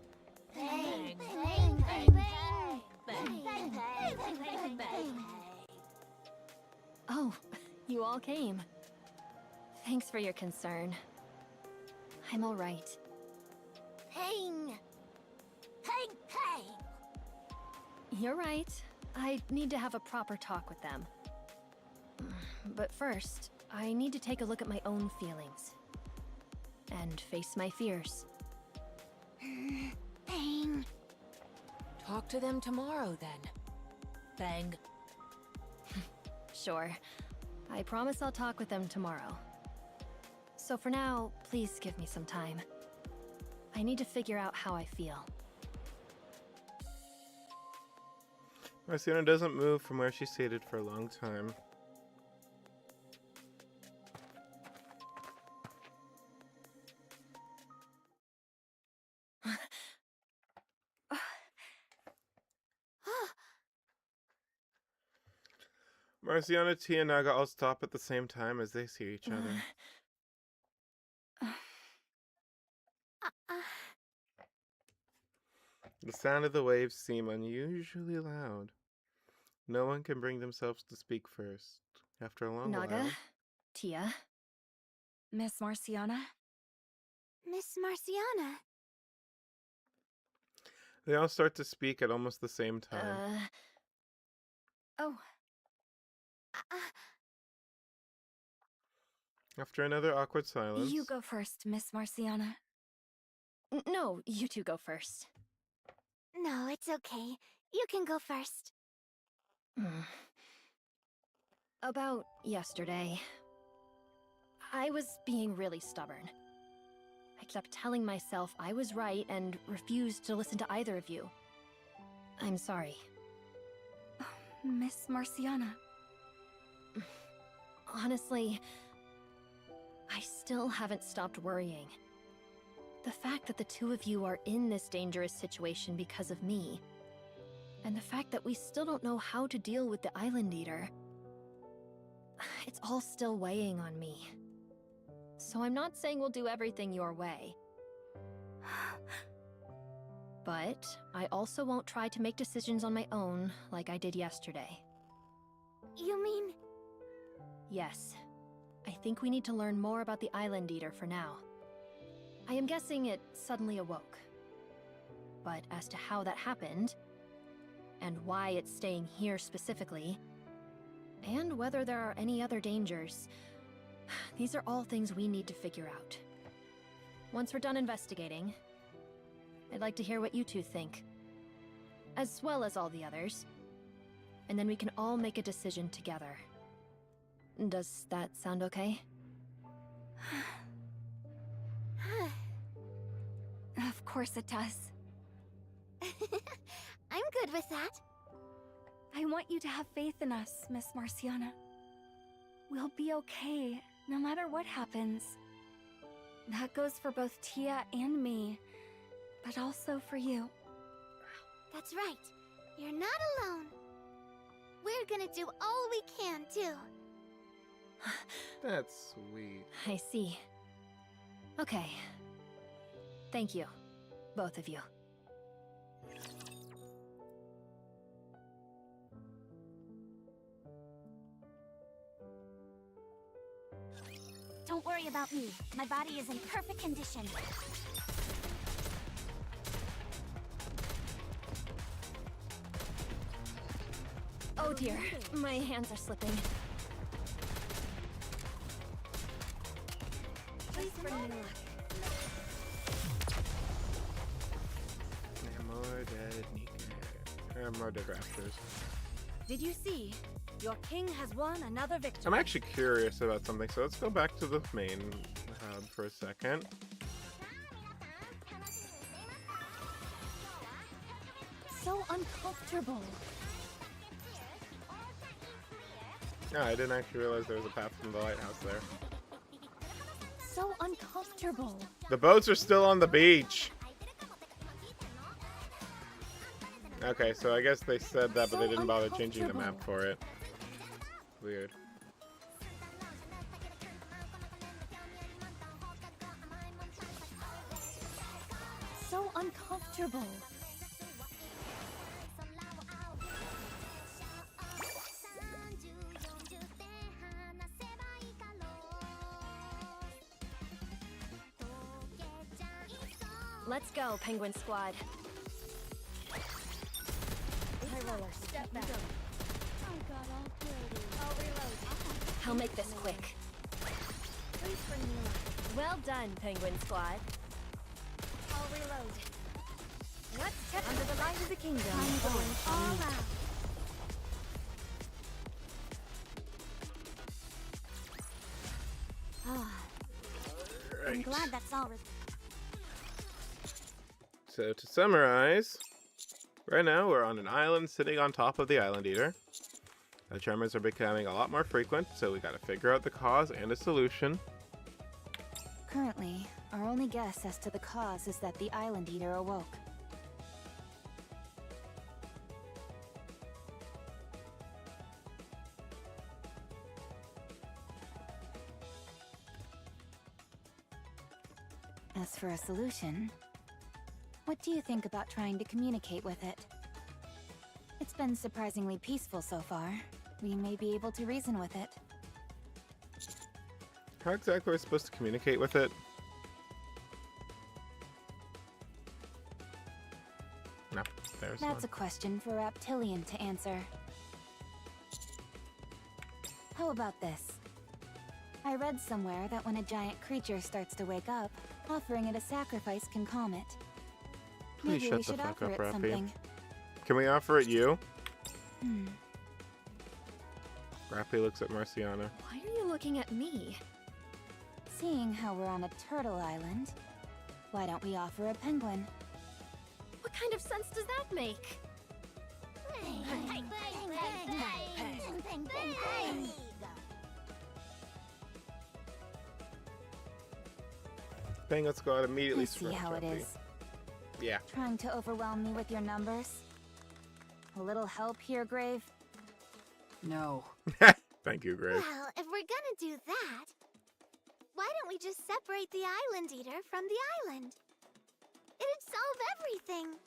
Bang, bang, bang, bang, bang, bang, bang, bang. Oh, you all came. Thanks for your concern. I'm all right. Ping! Ping, ping! You're right. I need to have a proper talk with them. But first, I need to take a look at my own feelings. And face my fears. Ping! Talk to them tomorrow, then. Bang. Sure. I promise I'll talk with them tomorrow. So for now, please give me some time. I need to figure out how I feel. Marciana doesn't move from where she's seated for a long time. Marciana, Tia, and Naga all stop at the same time as they see each other. The sound of the waves seem unusually loud. No one can bring themselves to speak first. After a long Naga? while, Tia? Miss Marciana? Miss Marciana. they all start to speak at almost the same time. Oh, After another awkward silence, You go first, Miss Marciana. no, you two go first. No, it's okay. You can go first. About yesterday, I was being really stubborn. I kept telling myself I was right and refused to listen to either of you. I'm sorry. Miss Marciana. Honestly, I still haven't stopped worrying. The fact that the two of you are in this dangerous situation because of me, and the fact that we still don't know how to deal with the Island Eater, it's all still weighing on me. So I'm not saying we'll do everything your way. But I also won't try to make decisions on my own like I did yesterday. You mean... Yes. I think we need to learn more about the Island Eater for now. I am guessing it suddenly awoke. But as to how that happened, and why it's staying here specifically, and whether there are any other dangers, these are all things we need to figure out. Once we're done investigating, I'd like to hear what you two think, as well as all the others. And then we can all make a decision together. Does that sound okay? Of course it does. I'm good with that. I want you to have faith in us, Miss Marciana. We'll be okay, no matter what happens. That goes for both Tia and me, but also for you. That's right. You're not alone. We're gonna do all we can, too. that's sweet. I see. Okay. Thank you, both of you. about me. My body is in perfect condition. Oh dear, my hands are slipping. Please bring me luck. More dead Nikke. More dead raptors. Did you see? Your king has won another victory. I'm actually curious about something, so let's go back to the main hub for a second. So uncomfortable. No, I didn't actually realize there was a path from the lighthouse there. So uncomfortable. The boats are still on the beach. Okay, so I guess they said that, but they didn't bother changing the map for it. Weird. So uncomfortable. Let's go, Penguin Squad. Step back. I'll make this quick. Please bring me luck. Well done, Penguin Squad. I'll reload. Let's step under the light of the kingdom. I'm going all out. I'm glad that's all. So to summarize, right now we're on an island sitting on top of the Island Eater. The tremors are becoming a lot more frequent, so we gotta figure out the cause and a solution. Currently, our only guess as to the cause is that the Island Eater awoke. As for a solution, what do you think about trying to communicate with it? It's been surprisingly peaceful so far. We may be able to reason with it. How exactly are we supposed to communicate with it? No, there's That's one. a question for Reptilian to answer. How about this? I read somewhere that when a giant creature starts to wake up, offering it a sacrifice can calm it. Please Maybe shut we the should fuck offer up, it Rappy. something. Can we offer it you? Hmm. Rappy looks at Marciana. Why are you looking at me? Seeing how we're on a turtle island, why don't we offer a penguin? What kind of sense does that make? Penguin Squad immediately I see how it Rappy. is. Yeah. Trying to overwhelm me with your numbers? A little help here, Grave? No. Thank you, Grace. Well, if we're gonna do that, why don't we just separate the Island Eater from the island? It'd solve everything.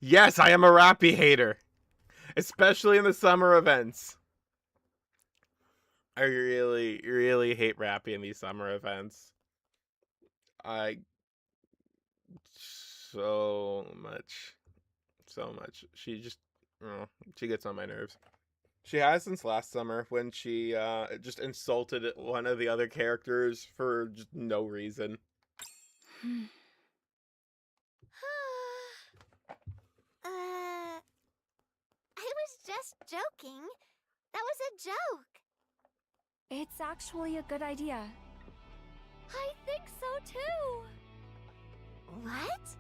Yes, I am a Rappy hater. Especially in the summer events. I really, really hate Rappy in these summer events. So much. She just, she gets on my nerves. She has since last summer when she just insulted one of the other characters for just no reason. I was just joking. That was a joke. It's actually a good idea. I think so too. What?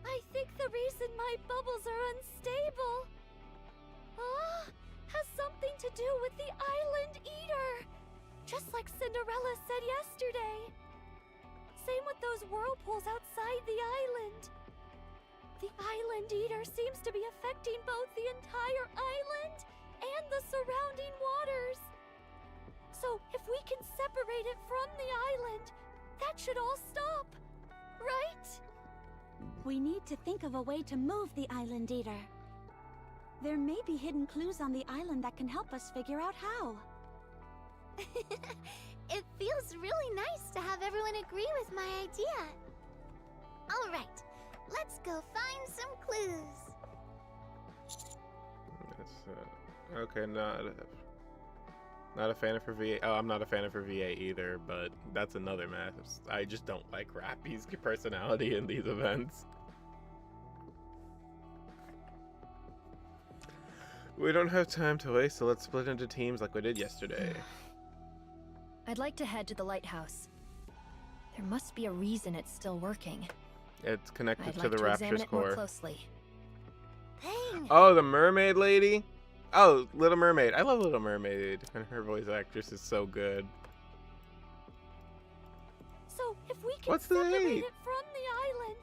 I think the reason my bubbles are unstable has something to do with the Island Eater. Just like Cinderella said yesterday. Same with those whirlpools outside the island. The Island Eater seems to be affecting both the entire island and the surrounding waters. So if we can separate it from the island, that should all stop, right? We need to think of a way to move the Island Eater. There may be hidden clues on the island that can help us figure out how. It feels really nice to have everyone agree with my idea. All right, let's go find some clues. Okay, not a fan of her VA. Oh, I'm not a fan of her VA either, but that's another mess. I just don't like Rappy's personality in these events. We don't have time to waste, so let's split into teams like we did yesterday. I'd like to head to the lighthouse. There must be a reason it's still working. It's connected I'd to like the to examine Rapture's it more core. closely. Dang. Oh, the mermaid lady? Oh, Little Mermaid. I love Little Mermaid, and her voice actress is so good. So if we can What's the separate date? it from the island,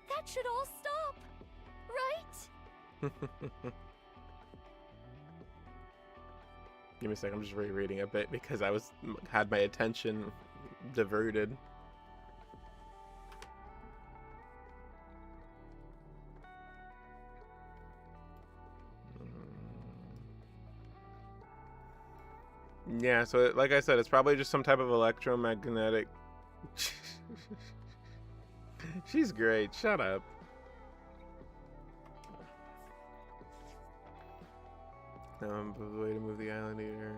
that should all stop, right? Give me a second. I'm just rereading a bit because I had my attention diverted. Yeah, so like I said, it's probably just some type of electromagnetic. She's great. Shut up. The way to move the island here.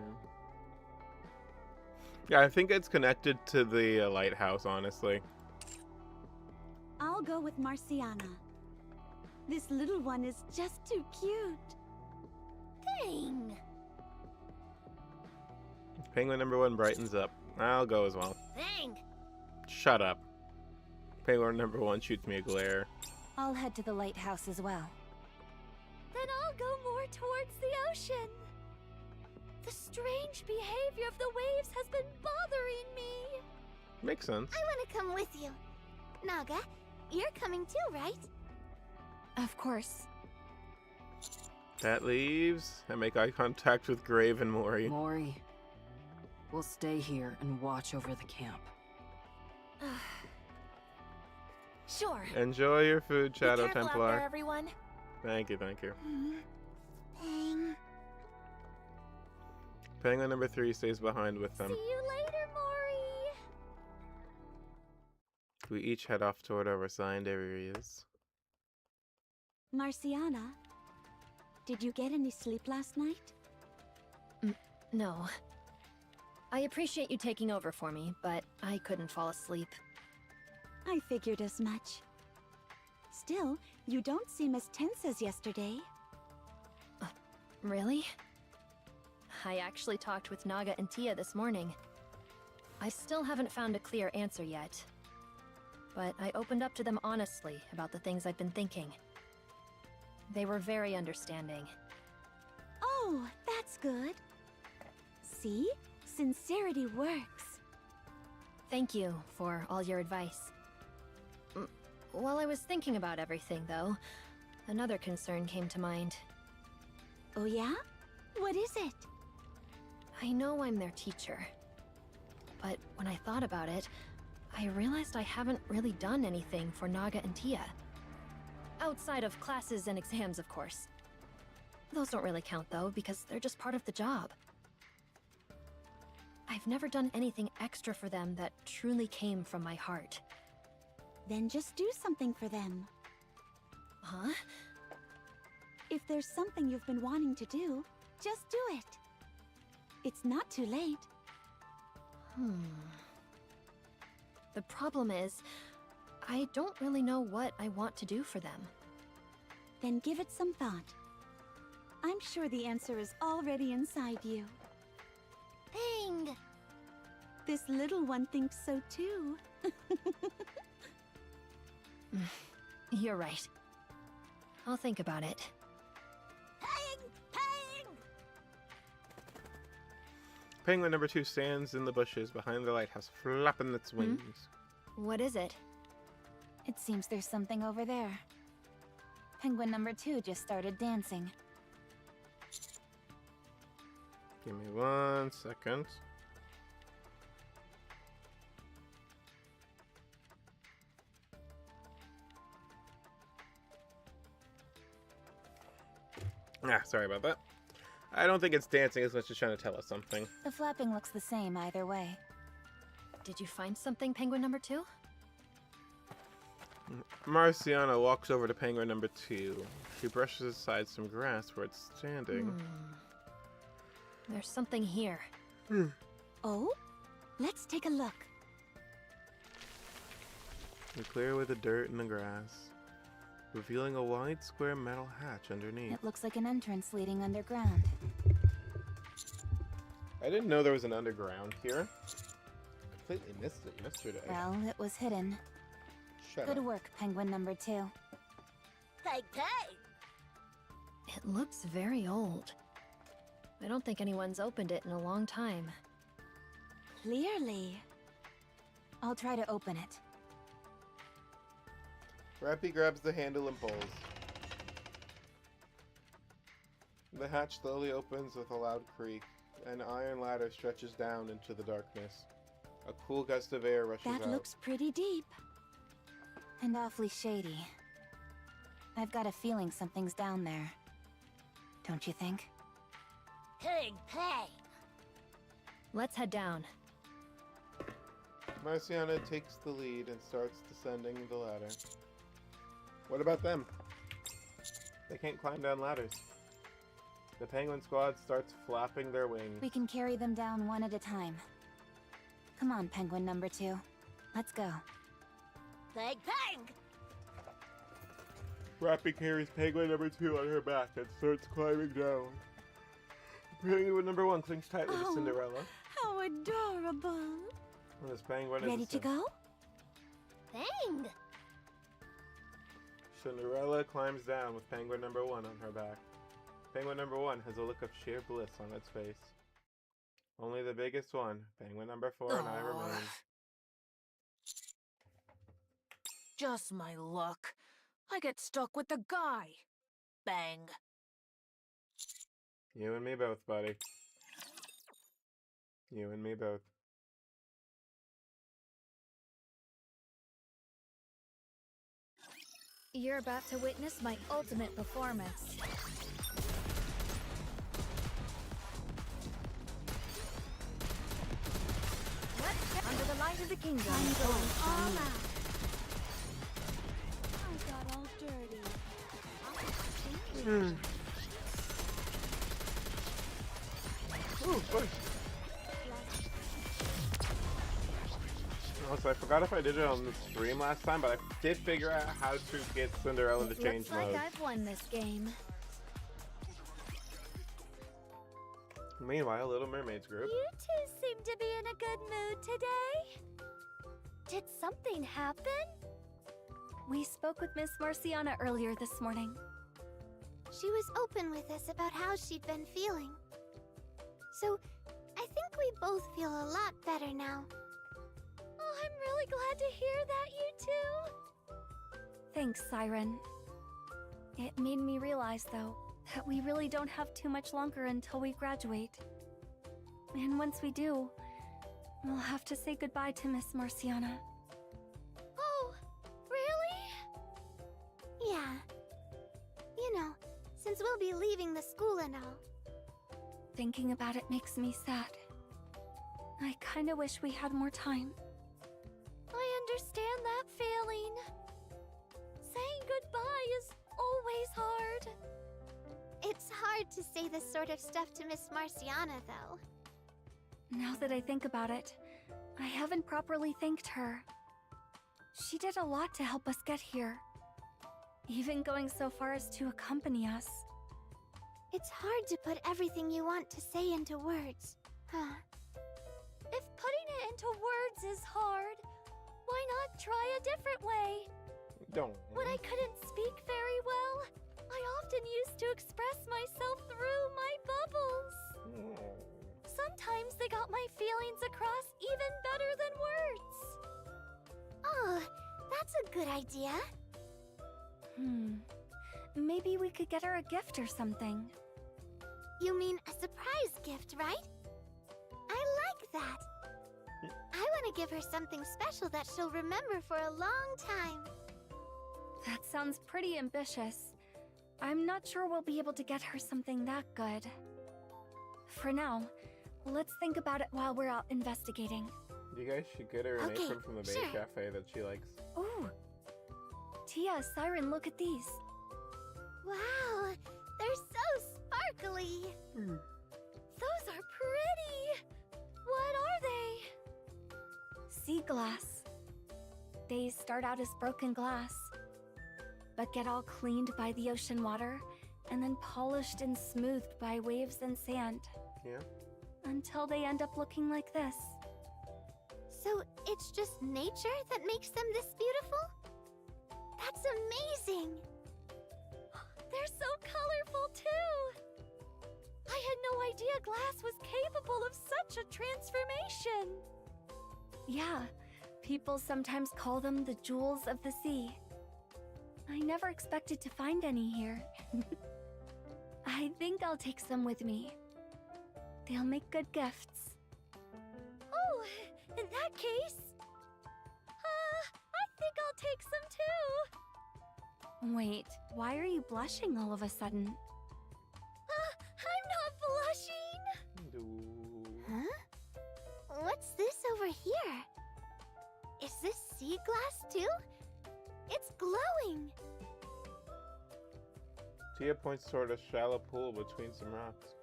Yeah, I think it's connected to the lighthouse, honestly. I'll go with Marciana. This little one is just too cute. Dang. Penguin number 1 brightens up. I'll go as well. Dang. Shut up. Penguin number 1 shoots me a glare. I'll head to the lighthouse as well. Then I'll go more towards the ocean. The strange behavior of the waves has been bothering me. Makes sense. I want to come with you. Naga, you're coming too, right? Of course. That leaves. I make eye contact with Grave and Mori. Mori, we'll stay here and watch over the camp. Sure. Enjoy your food, Be Shadow careful out Templar. there, everyone. Thank you, thank you. Dang. Penguin number 3 stays behind with them. See you later, Mori. We each head off toward our assigned areas. Marciana, did you get any sleep last night? No. I appreciate you taking over for me, but I couldn't fall asleep. I figured as much. Still, you don't seem as tense as yesterday. Really? I actually talked with Naga and Tia this morning. I still haven't found a clear answer yet. But I opened up to them honestly about the things I've been thinking. They were very understanding. Oh, that's good. See? Sincerity works. Thank you for all your advice. While I was thinking about everything, though, another concern came to mind. Oh yeah? What is it? I know I'm their teacher. But when I thought about it, I realized I haven't really done anything for Naga and Tia. Outside of classes and exams, of course. Those don't really count, though, because they're just part of the job. I've never done anything extra for them that truly came from my heart. Then just do something for them. Huh? If there's something you've been wanting to do, just do it. It's not too late. The problem is, I don't really know what I want to do for them. Then give it some thought. I'm sure the answer is already inside you. Dang. This little one thinks so too. You're right. I'll think about it. Dang. Dang. Penguin number 2 stands in the bushes behind the lighthouse, flapping its wings. What is it? It seems there's something over there. Penguin number 2 just started dancing. Give me 1 second. Sorry about that. I don't think it's dancing as much as trying to tell us something. The flapping looks the same either way. Did you find something, penguin number 2? Marciana walks over to penguin number 2. She brushes aside some grass where it's standing. There's something here. Oh? Let's take a look. We clear away the dirt and the grass, revealing a wide square metal hatch underneath. It looks like an entrance leading underground. I didn't know there was an underground here. Completely missed it yesterday. Well, it was hidden. Shut Good up. work, penguin number 2. Peg Peg! It looks very old. I don't think anyone's opened it in a long time. Clearly. I'll try to open it. Rappy grabs the handle and pulls. The hatch slowly opens with a loud creak. An iron ladder stretches down into the darkness. A cool gust of air rushes That out. looks pretty deep. And awfully shady. I've got a feeling something's down there. Don't you think? Peg Peg! Let's head down. Marciana takes the lead and starts descending the ladder. What about them? They can't climb down ladders. The penguin squad starts flapping their wings. We can carry them down one at a time. Come on, penguin number 2. Let's go. Peg Peg! Rappy carries penguin number 2 on her back and starts climbing down. Penguin number 1 clings tightly to Oh. Cinderella. How adorable. And this penguin Ready is to go? Bang! Cinderella climbs down with penguin number 1 on her back. Penguin number 1 has a look of sheer bliss on its face. Only the biggest one, penguin number 4 and I remain. Just my luck. I get stuck with the guy. Bang. You and me both, buddy. You and me both. You're about to witness my ultimate performance. Under the light of the kingdom. I'm going all out. I got all dirty. Ooh, push. Also, I forgot if I did it on the stream last time, but I did figure out how to get Cinderella to change Looks like modes. I've won this game. Meanwhile, Little Mermaid's group. You two seem to be in a good mood today. Did something happen? We spoke with Miss Marciana earlier this morning. She was open with us about how she'd been feeling. So, I think we both feel a lot better now. Oh, I'm really glad to hear that, you two. Thanks, Siren. It made me realize, though, that we really don't have too much longer until we graduate. And once we do, we'll have to say goodbye to Miss Marciana. Oh, really? Yeah. You know, since we'll be leaving the school and all. Thinking about it makes me sad. I kinda wish we had more time. I understand that feeling. Saying goodbye is always hard. It's hard to say this sort of stuff to Miss Marciana, though. Now that I think about it, I haven't properly thanked her. She did a lot to help us get here. Even going so far as to accompany us. It's hard to put everything you want to say into words, huh? If putting it into words is hard, why not try a different way? Don't. When I couldn't speak very well, I often used to express myself through my bubbles. Sometimes they got my feelings across even better than words. Oh, that's a good idea. Maybe we could get her a gift or something. You mean a surprise gift, right? I like that. I want to give her something special that she'll remember for a long time. That sounds pretty ambitious. I'm not sure we'll be able to get her something that good. For now, let's think about it while we're out investigating. You guys should get her an Okay, apron from the maid sure. cafe that she likes. Ooh! Tia, Siren, look at these. Wow, they're so sparkly. Those are pretty. What are they? Sea glass. They start out as broken glass, but get all cleaned by the ocean water, and then polished and smoothed by waves and sand, Yeah. until they end up looking like this. So it's just nature that makes them this beautiful? That's amazing! They're so colorful too! I had no idea glass was capable of such a transformation! Yeah, people sometimes call them the jewels of the sea. I never expected to find any here. I think I'll take some with me. They'll make good gifts. Oh, in that case, I think I'll take some too! Wait, why are you blushing all of a sudden? I'm not blushing! Ooh. Huh? What's this over here? Is this sea glass too? It's glowing! Tia points toward a shallow pool between some rocks.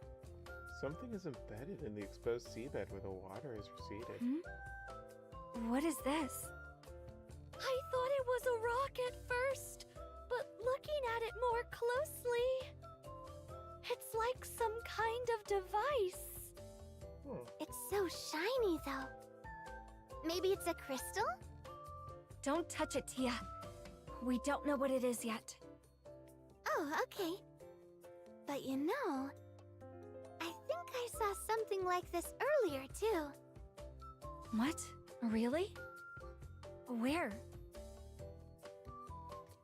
Something is embedded in the exposed seabed where the water is receded. What is this? I thought it was a rock at first, but looking at it more closely, it's like some kind of device. It's so shiny though. Maybe it's a crystal? Don't touch it, Tia. We don't know what it is yet. Oh, okay. But you know, I think I saw something like this earlier too. What? Really? Where?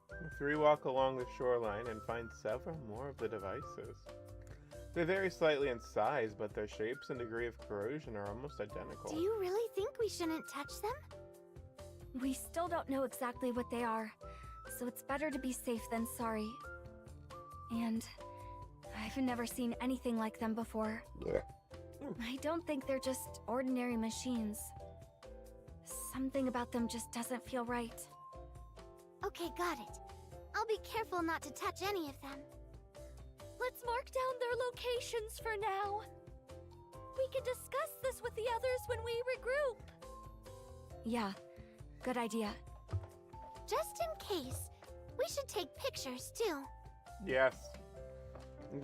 The three walk along the shoreline and find several more of the devices. They vary slightly in size, but their shapes and degree of corrosion are almost identical. Do you really think we shouldn't touch them? We still don't know exactly what they are, so it's better to be safe than sorry. And I've never seen anything like them before. I don't think they're just ordinary machines. Something about them just doesn't feel right. Okay, got it. I'll be careful not to touch any of them. Let's mark down their locations for now. We can discuss this with the others when we regroup. Yeah, good idea. Just in case, we should take pictures too. Yes.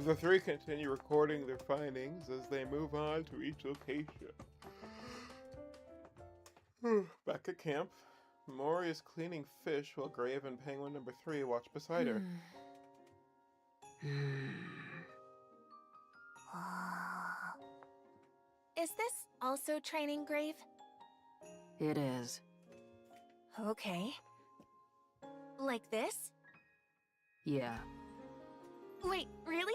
The three continue recording their findings as they move on to each location. Back at camp, Mori is cleaning fish while Grave and Penguin number 3 watch beside her. Is this also training grave? It is. Okay. Like this? Yeah. Wait, really?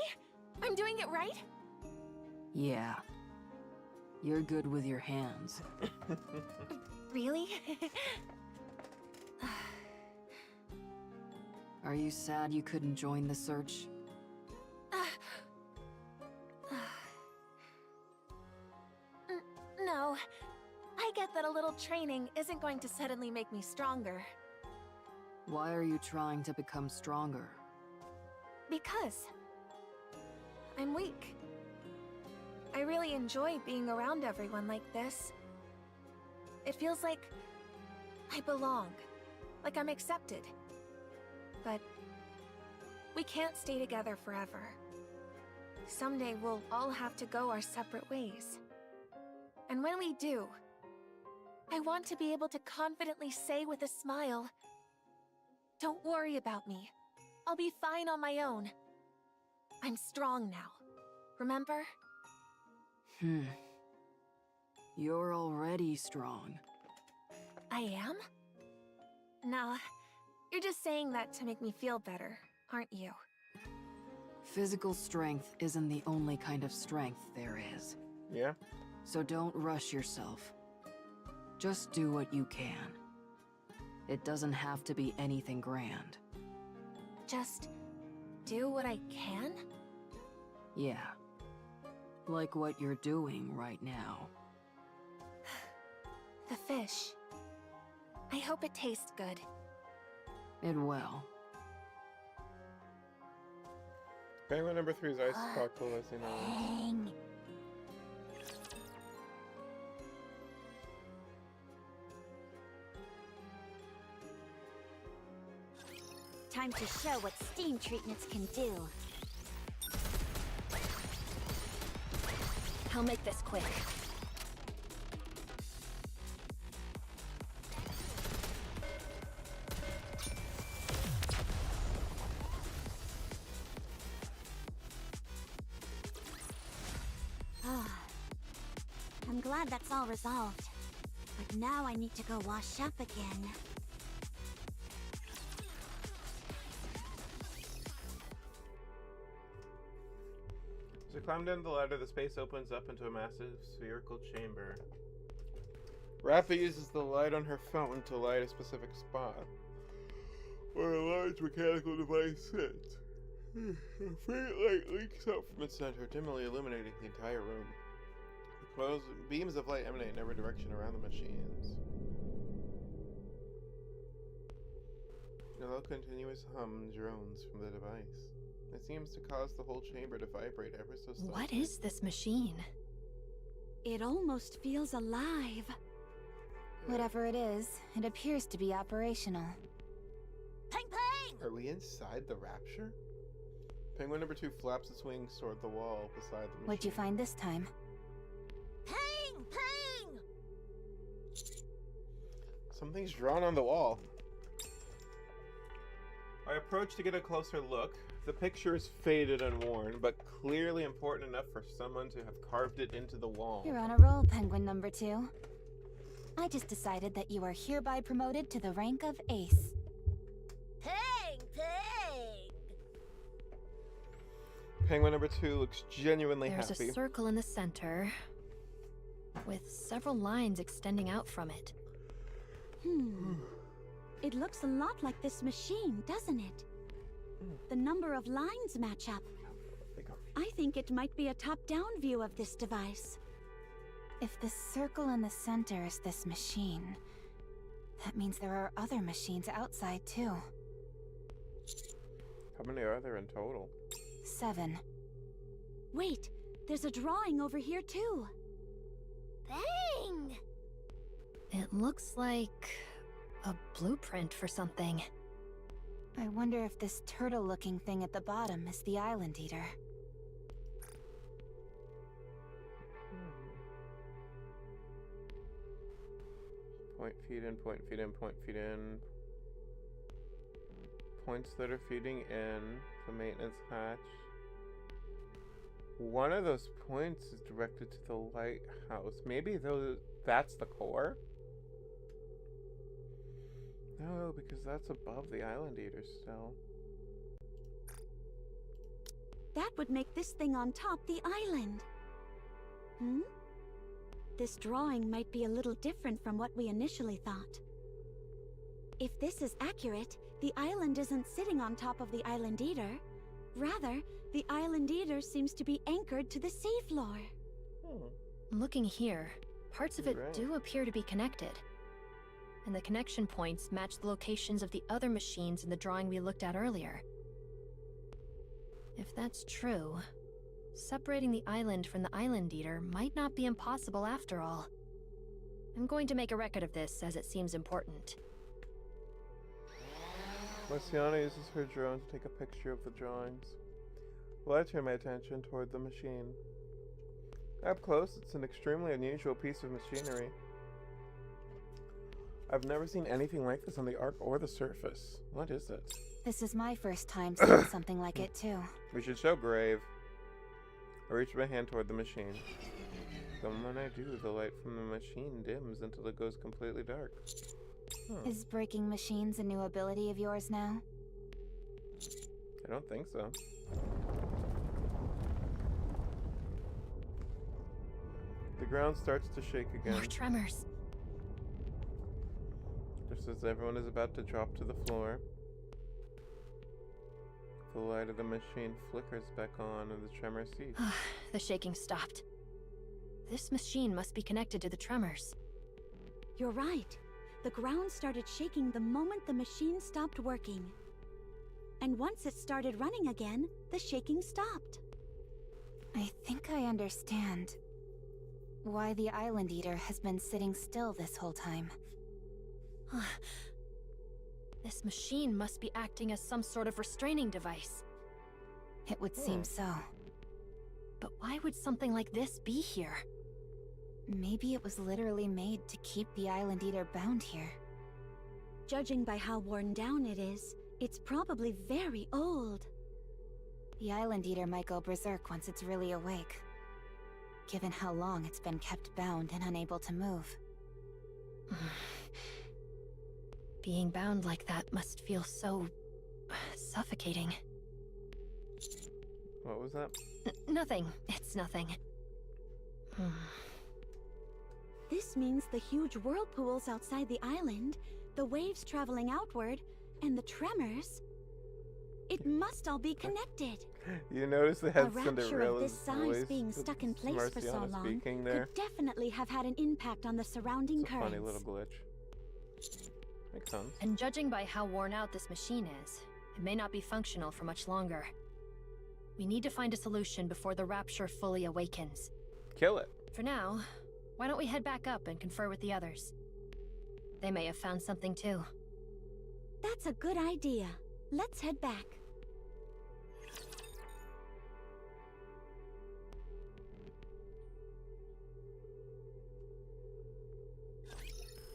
I'm doing it right? Yeah. You're good with your hands. Really? Are you sad you couldn't join the search? No. I get that a little training isn't going to suddenly make me stronger. Why are you trying to become stronger? Because I'm weak. I really enjoy being around everyone like this. It feels like I belong, like I'm accepted. But we can't stay together forever. Someday we'll all have to go our separate ways. And when we do, I want to be able to confidently say with a smile, "Don't worry about me. I'll be fine on my own. I'm strong now. Remember?" You're already strong. I am? No, you're just saying that to make me feel better, aren't you? Physical strength isn't the only kind of strength there is. Yeah? So don't rush yourself. Just do what you can. It doesn't have to be anything grand. Just do what I can? Yeah. Like what you're doing right now. The fish. I hope it tastes good. It will. Penguin number 3's ice sparkle as he knows. Time to show what steam treatments can do. I'll make this quick. I'm glad that's all resolved. But now I need to go wash up again. As you climb down the ladder, the space opens up into a massive spherical chamber. Rappa uses the light on her phone to light a specific spot where a large mechanical device sits. A faint light leaks out from its center, dimly illuminating the entire room. Beams of light emanate in every direction around the machines. A low continuous hum drones from the device. It seems to cause the whole chamber to vibrate ever so slightly. What is this machine? It almost feels alive. Whatever it is, it appears to be operational. Ping ping! Are we inside the Rapture? Penguin number 2 flaps its wings toward the wall beside the machine. What'd you find this time? Ping ping! Something's drawn on the wall. I approach to get a closer look. The picture is faded and worn, but clearly important enough for someone to have carved it into the wall. You're on a roll, Penguin number 2. I just decided that you are hereby promoted to the rank of Ace. Ping ping! Penguin number 2 looks genuinely There's happy. a circle in the center, with several lines extending out from it. It looks a lot like this machine, doesn't it? The number of lines match up. I think it might be a top-down view of this device. If the circle in the center is this machine, that means there are other machines outside too. How many are there in total? 7. Wait, there's a drawing over here too. Bang! It looks like a blueprint for something. I wonder if this turtle-looking thing at the bottom is the Island Eater. Point feed in, point feed in, point feed in. Points that are feeding in the maintenance hatch. One of those points is directed to the lighthouse. Maybe that's the core? No, because that's above the Island Eater still. That would make this thing on top the island. This drawing might be a little different from what we initially thought. If this is accurate, the island isn't sitting on top of the Island Eater. Rather, the Island Eater seems to be anchored to the seafloor. Looking here, parts of it Right. do appear to be connected. And the connection points match the locations of the other machines in the drawing we looked at earlier. If that's true, separating the island from the Island Eater might not be impossible after all. I'm going to make a record of this as it seems important. Marciana uses her drone to take a picture of the drawings. Well, I turn my attention toward the machine. Up close, it's an extremely unusual piece of machinery. I've never seen anything like this on the Ark or the surface. What is it? This is my first time seeing something like it too. We should show Grave. I reach my hand toward the machine. The moment I do, the light from the machine dims until it goes completely dark. Is breaking machines a new ability of yours now? I don't think so. The ground starts to shake again, More tremors. just as everyone is about to drop to the floor. The light of the machine flickers back on and the tremor ceases. the shaking stopped. This machine must be connected to the tremors. You're right. The ground started shaking the moment the machine stopped working. And once it started running again, the shaking stopped. I think I understand why the Island Eater has been sitting still this whole time. This machine must be acting as some sort of restraining device. It would seem so. But why would something like this be here? Maybe it was literally made to keep the Island Eater bound here. Judging by how worn down it is, it's probably very old. The Island Eater might go berserk once it's really awake, given how long it's been kept bound and unable to move. Being bound like that must feel so suffocating. What was that? Nothing. It's nothing. This means the huge whirlpools outside the island, the waves traveling outward, and the tremors. It must all be connected. You notice they A had rapture of Cinderella's this size voice being with stuck in place for so Marciana long speaking there. could definitely have had an impact on the surrounding It's a currents. funny little glitch. Makes sense. And judging by how worn out this machine is, it may not be functional for much longer. We need to find a solution before the rapture fully awakens. Kill it. For now, why don't we head back up and confer with the others? They may have found something too. That's a good idea. Let's head back.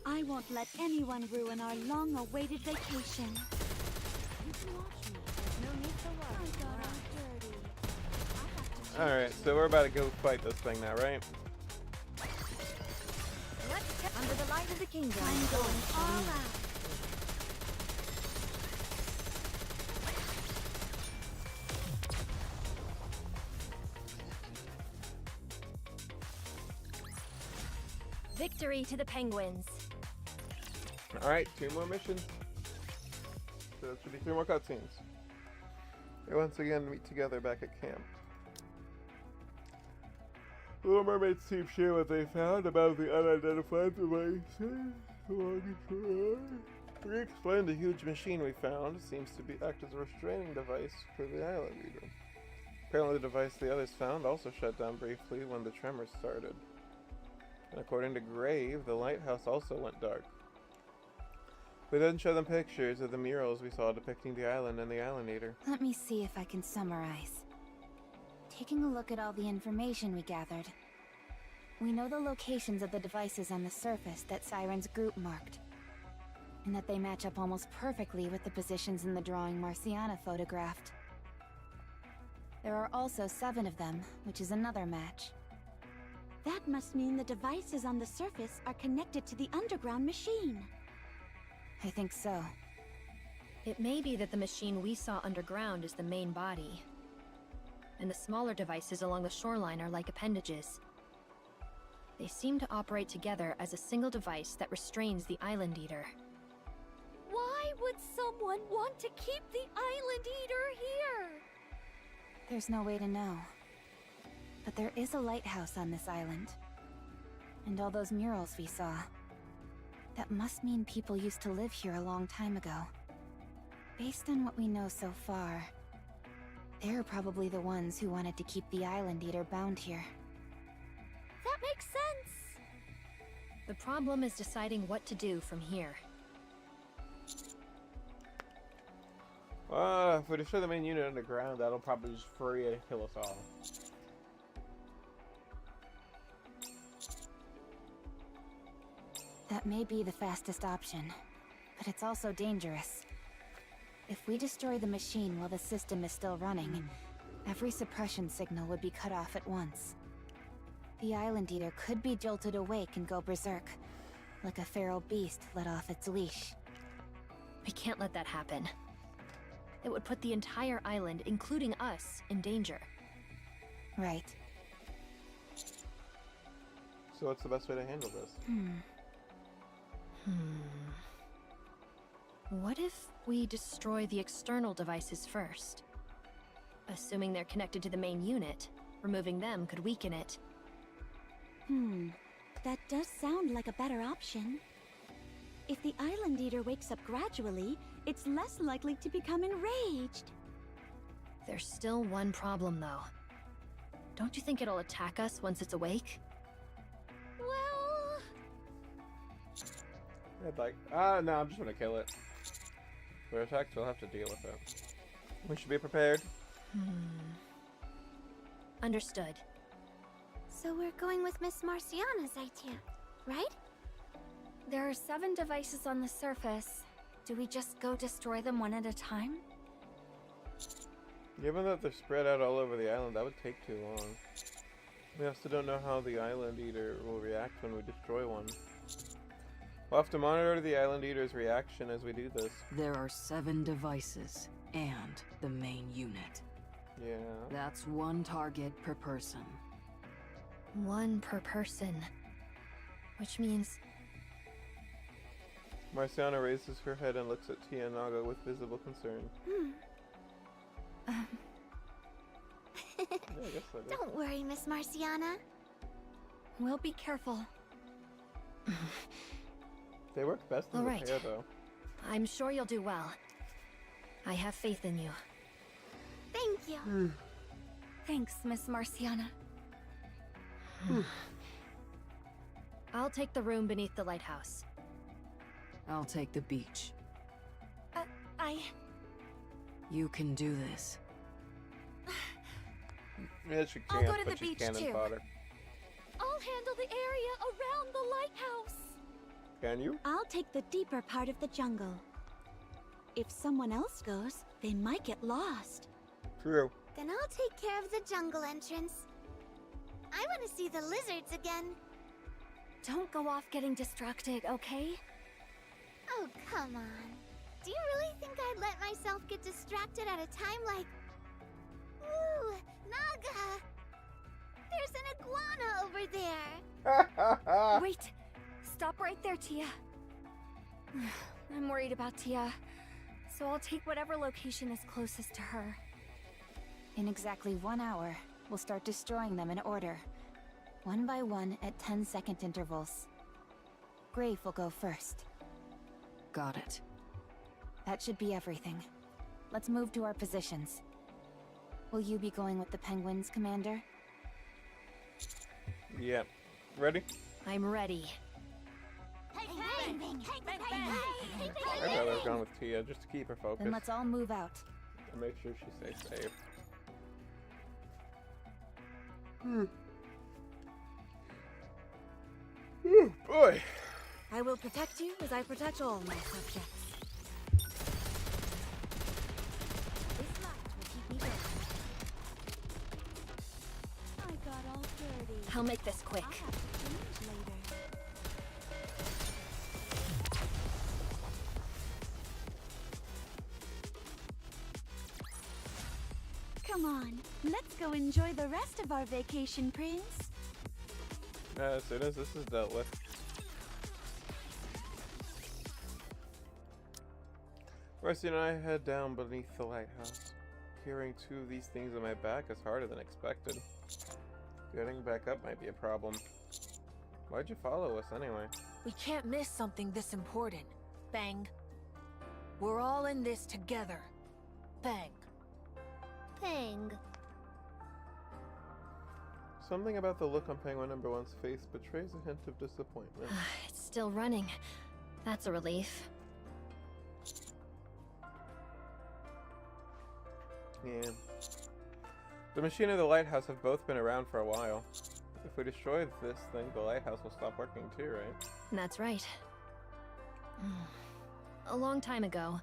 I won't let anyone ruin our long-awaited vacation. You can watch me. There's no need to worry. I got all dirty. Alright, so we're about to go fight this thing now, right? Let's get under the light of the kingdom. I'm going all out. Victory to the penguins! Alright, 2 more missions. So that should be 3 more cutscenes. They once again meet together back at camp. The Little Mermaid's team share what they found about the unidentified devices along the shore. We explained the huge machine we found seems to act as a restraining device for the Island Eater. Apparently the device the others found also shut down briefly when the tremors started. And according to Grave, the lighthouse also went dark. We then show them pictures of the murals we saw depicting the island and the Island Eater. Let me see if I can summarize. Taking a look at all the information we gathered, we know the locations of the devices on the surface that Siren's group marked, and that they match up almost perfectly with the positions in the drawing Marciana photographed. There are also 7 of them, which is another match. That must mean the devices on the surface are connected to the underground machine. I think so. It may be that the machine we saw underground is the main body, and the smaller devices along the shoreline are like appendages. They seem to operate together as a single device that restrains the Island Eater. Why would someone want to keep the Island Eater here? There's no way to know. But there is a lighthouse on this island. And all those murals we saw. That must mean people used to live here a long time ago. Based on what we know so far, they're probably the ones who wanted to keep the Island Eater bound here. That makes sense. The problem is deciding what to do from here. If we destroy the main unit underground, that'll probably just free it and kill us all. That may be the fastest option, but it's also dangerous. If we destroy the machine while the system is still running, every suppression signal would be cut off at once. The Island Eater could be jolted awake and go berserk, like a feral beast let off its leash. We can't let that happen. It would put the entire island, including us, in danger. Right. So what's the best way to handle this? What if we destroy the external devices first? Assuming they're connected to the main unit, Removing them could weaken it. That does sound like a better option. If the Island Eater wakes up gradually, it's less likely to become enraged. There's still one problem, though. Don't you think it'll attack us once it's awake? Well, I'd like. No, I'm just gonna kill it. If we're attacked, we'll have to deal with it. We should be prepared. Understood. so we're going with Miss Marciana's idea, right? There are 7 devices on the surface. Do we just go destroy them one at a time? Given that they're spread out all over the island, that would take too long. We also don't know how the Island Eater will react when we destroy one. We'll have to monitor the Island Eater's reaction as we do this. There are 7 devices and the main unit. Yeah. That's 1 target per person. 1 per person. Which means... Marciana raises her head and looks at Tia Naga with visible concern. Yeah, I guess that is. Don't worry, Miss Marciana. We'll be careful. They work best in All the right. pair, though. I'm sure you'll do well. I have faith in you. Thank you. Thanks, Miss Marciana. I'll take the room beneath the lighthouse. I'll take the beach. You can do this. Yeah, she I'll can't, go to but the she's beach, cannon too. fodder. I'll handle the area around the lighthouse. Can you? I'll take the deeper part of the jungle. If someone else goes, they might get lost. True. Then I'll take care of the jungle entrance. I want to see the lizards again. Don't go off getting distracted, okay? Oh, come on. Do you really think I'd let myself get distracted at a time like... Ooh, Naga! There's an iguana over there! Wait! Stop right there, Tia. I'm worried about Tia, so I'll take whatever location is closest to her. In exactly 1 hour, we'll start destroying them in order. 1 by 1 at 10-second intervals. Grave will go first. Got it. That should be everything. Let's move to our positions. Will you be going with the penguins, Commander? Yeah. Ready? I'm ready. Hey, bang, bang, bang, bang, I'd rather have gone with Tia just to keep her focused Then let's all move out. and make sure she stays safe. Boy! I will protect you as I protect all my subjects. This light will keep me going. I got all dirty. I'll make this quick. I'll have to change later. Come on, let's go enjoy the rest of our vacation, Prince. As soon as this is dealt with. Marcy and I head down beneath the lighthouse. Carrying 2 of these things on my back is harder than expected. Getting back up might be a problem. Why'd you follow us anyway? We can't miss something this important. Bang. We're all in this together. Bang. bang. Something about the look on Penguin number 1's face betrays a hint of disappointment. It's still running. That's a relief. Yeah. The machine and the lighthouse have both been around for a while. If we destroy this thing, the lighthouse will stop working too, right? That's right. A long time ago,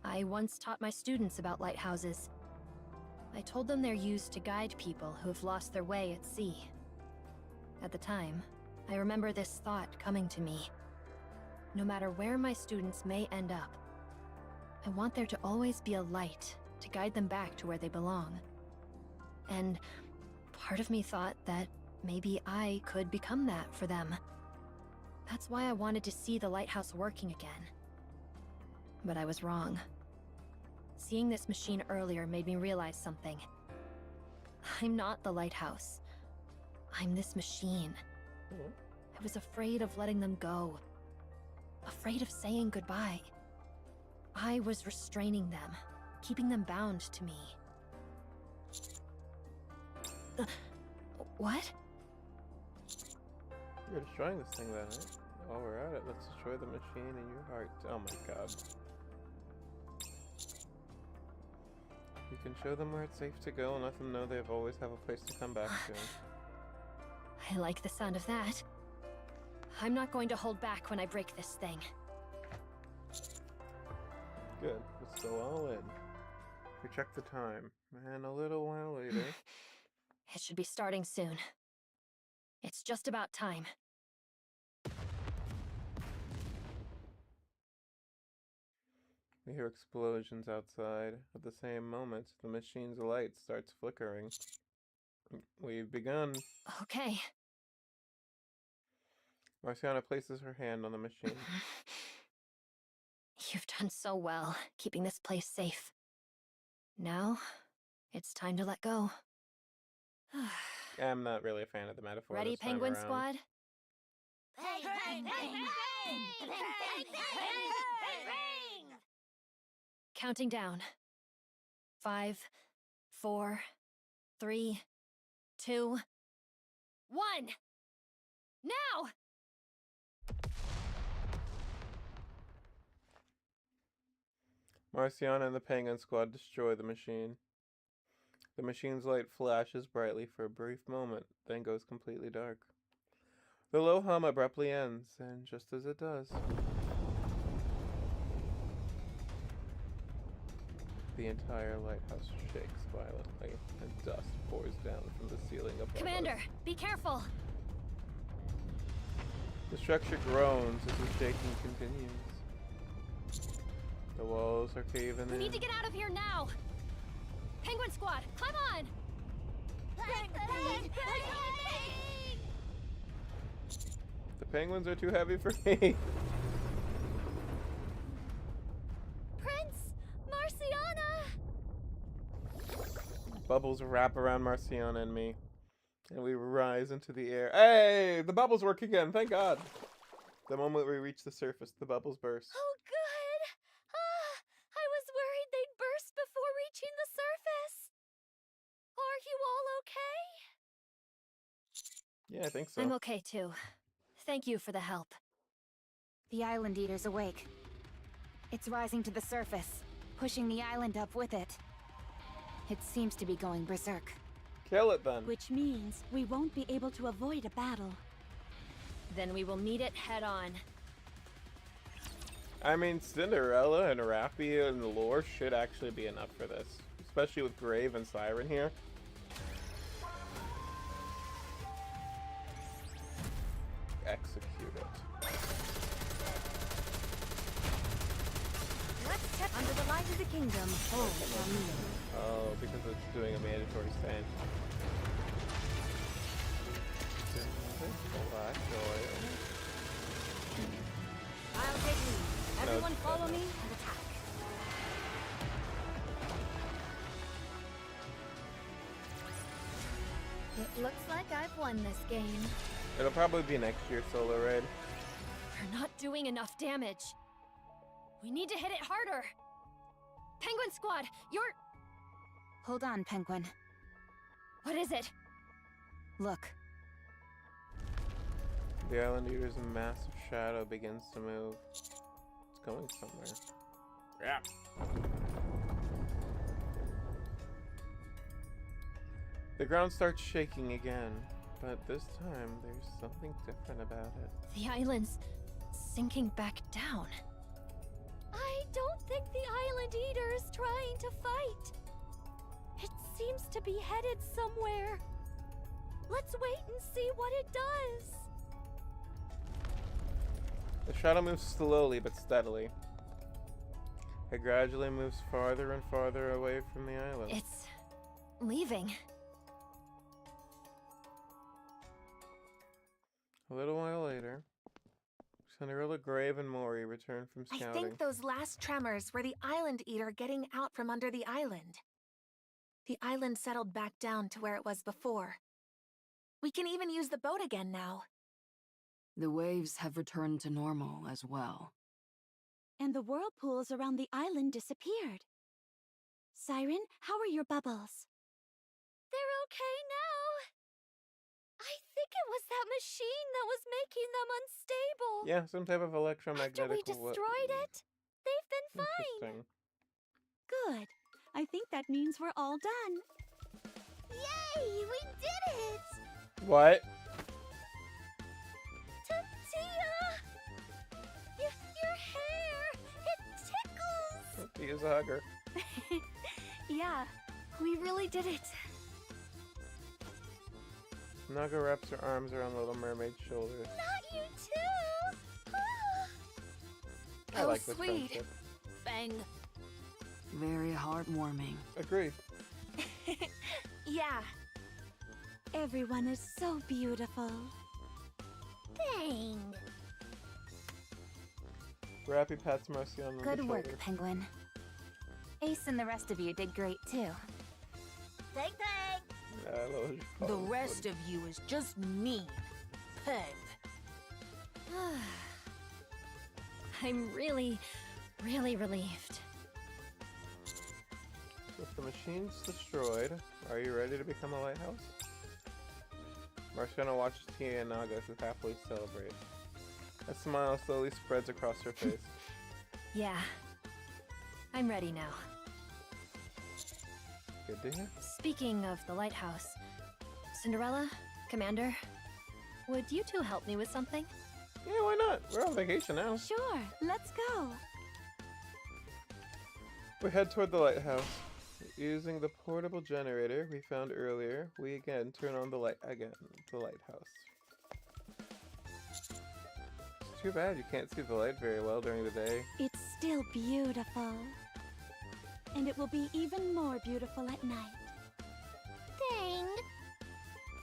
I once taught my students about lighthouses. I told them they're used to guide people who have lost their way at sea. At the time, I remember this thought coming to me. No matter where my students may end up, I want there to always be a light to guide them back to where they belong. And part of me thought that maybe I could become that for them. That's why I wanted to see the lighthouse working again. But I was wrong. Seeing this machine earlier made me realize something. I'm not the lighthouse. I'm this machine. I was afraid of letting them go. Afraid of saying goodbye. I was restraining them, keeping them bound to me. What? You're destroying this thing then, right? While we're at it, let's destroy the machine in your heart. Oh my god. You can show them where it's safe to go and let them know they always have a place to come back to. I like the sound of that. I'm not going to hold back when I break this thing. Good. Let's go all in. We check the time. And a little while later. It should be starting soon. It's just about time. We hear explosions outside. At the same moment, the machine's light starts flickering. We've begun. Okay. Marciana places her hand on the machine. You've done so well, keeping this place safe. Now, it's time to let go. I'm not really a fan of the metaphor. Ready, this time Penguin around. Squad? Bang, bang, bang, bang, bang, bang, bang, bang. Counting down. 5, 4, 3, 2, 1. Now! Marciana and the Penguin Squad destroy the machine. The machine's light flashes brightly for a brief moment, then goes completely dark. The low hum abruptly ends, and just as it does, the entire lighthouse shakes violently, and dust pours down from the ceiling above Commander, us. be careful! The structure groans as the shaking continues. The walls are caving in. We need to get out of here now! Penguin Squad, climb on! Bang, bang, bang, bang. The penguins are too heavy for me. Prince, Marciana. Bubbles wrap around Marciana and me, and we rise into the air. Hey, the bubbles work again, thank God. The moment we reach the surface, the bubbles burst. Oh, good. I was worried they'd burst before reaching the surface. Are you all okay? Yeah, I think so. I'm okay too. Thank you for the help. The Island Eater's awake. It's rising to the surface, pushing the island up with it. It seems to be going berserk. Kill it then. Which means we won't be able to avoid a battle. Then we will meet it head on. I mean, Cinderella and Raffia and the lore should actually be enough for this. Especially with Grave and Siren here. Execute it. Let's check under the light of the kingdom. Oh, because it's doing a mandatory stand. Black oil. I'll take lead. Everyone it's follow better. me and attack. It looks like I've won this game. It'll probably be next year's solo raid. We're not doing enough damage. We need to hit it harder. Penguin Squad, you're... Hold on, Penguin. What is it? Look. The Island Eater's massive shadow begins to move. It's going somewhere. Yeah. The ground starts shaking again, but this time there's something different about it. The island's sinking back down. I don't think the Island Eater is trying to fight. It seems to be headed somewhere. Let's wait and see what it does. The shadow moves slowly but steadily. It gradually moves farther and farther away from the island. It's... leaving. A little while later, Cinderella, Grave, and Mori return from I scouting. think those last tremors were the Island Eater getting out from under the island. the island settled back down to where it was before. We can even use the boat again now. The waves have returned to normal as well. And the whirlpools around the island disappeared. Siren, how are your bubbles? They're okay now. I think it was that machine that was making them unstable. Yeah, some type of electromagnetic. After we destroyed it, they've been fine. Interesting. Good. I think that means we're all done. Yay! We did it! What? Tia! Your hair! It tickles! He is a hugger. Yeah, we really did it. Naga wraps her arms around Little Mermaid's shoulders. Not you too! I Oh, like this sweet. friendship. Bang. Very heartwarming. Agreed. Yeah. Everyone is so beautiful. Bang! Rappy pats Marcion on the Good work, shoulder. Penguin. Ace and the rest of you did great too. Bang bang! Yeah, I love what you call The him. rest of you is just mean. Peg. I'm really, really relieved. With the machines destroyed, are you ready to become a lighthouse? Marciana watches Tia and Naga who happily celebrate. A smile slowly spreads across her face. Yeah. I'm ready now. Good to hear. Speaking of the lighthouse, Cinderella, Commander, would you two help me with something? Yeah, why not? We're on vacation now. Sure, let's go. We head toward the lighthouse. Using the portable generator we found earlier, we again turn on the lighthouse. It's too bad you can't see the light very well during the day. It's still beautiful. And it will be even more beautiful at night. Dang!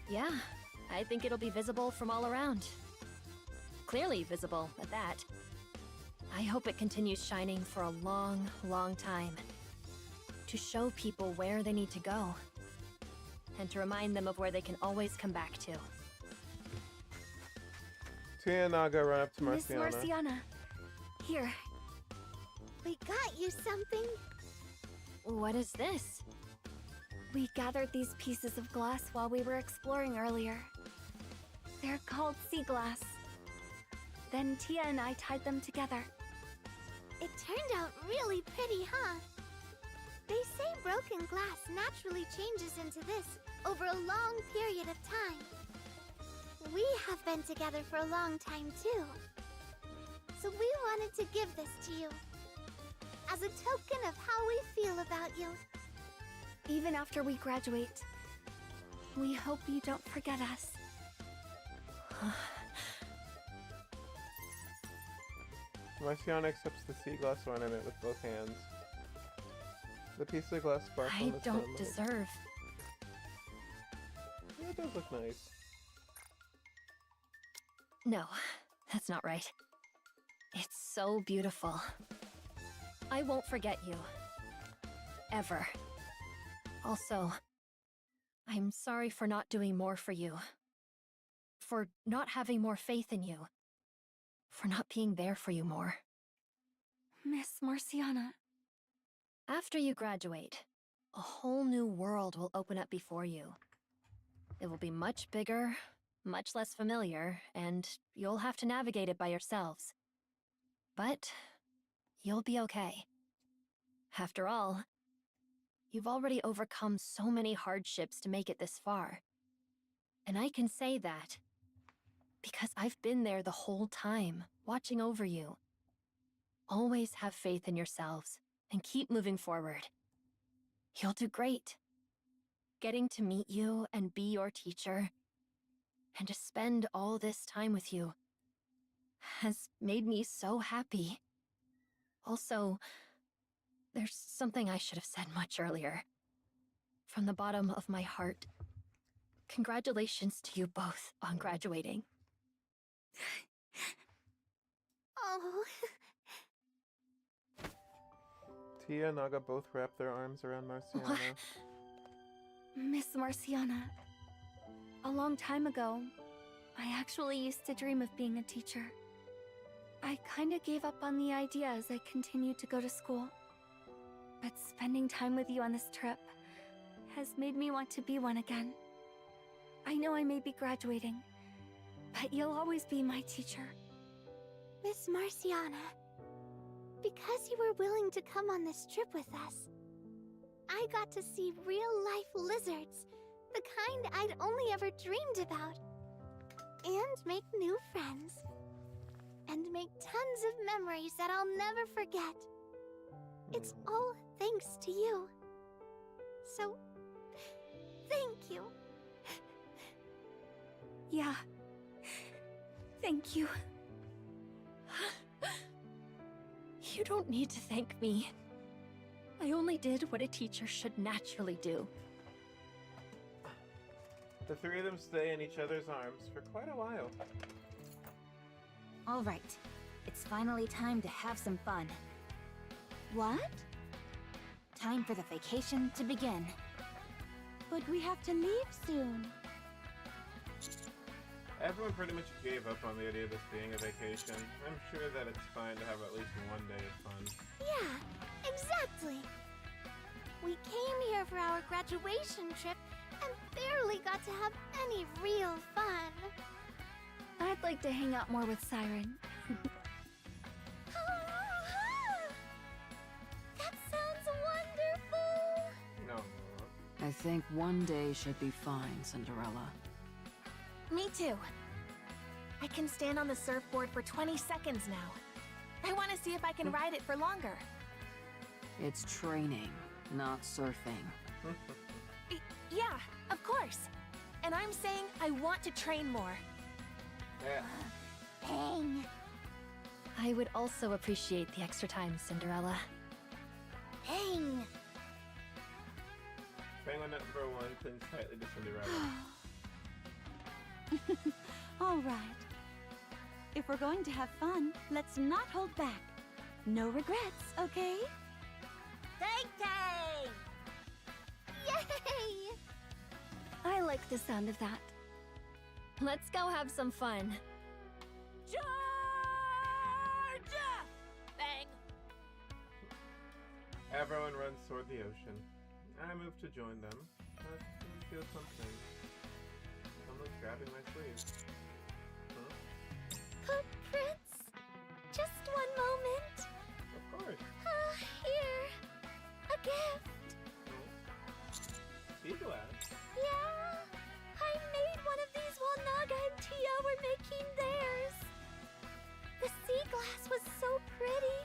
Yeah, I think it'll be visible from all around. Clearly visible, at that. I hope it continues shining for a long, long time. To show people where they need to go. And to remind them of where they can always come back to. Tia and Naga run up to Miss Marciana. Marciana. Here. We got you something. What is this? We gathered these pieces of glass while we were exploring earlier. They're called sea glass. Then Tia and I tied them together. It turned out really pretty, huh? They say broken glass naturally changes into this over a long period of time. We have been together for a long time too. So we wanted to give this to you. As a token of how we feel about you. Even after we graduate, we hope you don't forget us. Marciana accepts the sea glass ornament with both hands. The piece of glass sparkles in I the don't sunlight. deserve. Yeah, it does look nice. No, that's not right. It's so beautiful. I won't forget you. Ever. Also, I'm sorry for not doing more for you. For not having more faith in you. For not being there for you more. Miss Marciana. After you graduate, a whole new world will open up before you. It will be much bigger, much less familiar, and you'll have to navigate it by yourselves. But you'll be okay. After all, you've already overcome so many hardships to make it this far. And I can say that because I've been there the whole time, watching over you. Always have faith in yourselves and keep moving forward. You'll do great. Getting to meet you and be your teacher, and to spend all this time with you, has made me so happy. Also, there's something I should have said much earlier. From the bottom of my heart, congratulations to you both on graduating. Oh, Tia and Naga both wrap their arms around Marciana. Miss Marciana. A long time ago, I actually used to dream of being a teacher. I kinda gave up on the idea as I continued to go to school. But spending time with you on this trip has made me want to be one again. I know I may be graduating, but you'll always be my teacher. Miss Marciana, because you were willing to come on this trip with us, I got to see real-life lizards, the kind I'd only ever dreamed about. And make new friends. And make tons of memories that I'll never forget. It's all thanks to you. So, thank you. Yeah. Thank you. You don't need to thank me. I only did what a teacher should naturally do. The three of them stay in each other's arms for quite a while. All right. It's finally time to have some fun. What? Time for the vacation to begin. But we have to leave soon. Everyone pretty much gave up on the idea of this being a vacation. I'm sure that it's fine to have at least one day of fun. Yeah, exactly. We came here for our graduation trip and barely got to have any real fun. I'd like to hang out more with Siren. That sounds wonderful! No. I think one day should be fine, Cinderella. Me too. I can stand on the surfboard for 20 seconds now. I want to see if I can ride it for longer. It's training, not surfing. Yeah, of course. And I'm saying I want to train more. Yeah. Bang! I would also appreciate the extra time, Cinderella. Bang! Penguin number 1 clings tightly to Cinderella. All right. If we're going to have fun, let's not hold back. No regrets, okay? Tang-tang! Yay! I like the sound of that. Let's go have some fun. Charge! Bang! Everyone runs toward the ocean. I move to join them. But I feel something. Someone's grabbing my sleeve. Huh? Prince, just one moment. Of course. Here. A gift. Be glad. Yeah. I made one of these while Naga and Tia were making theirs. The sea glass was so pretty.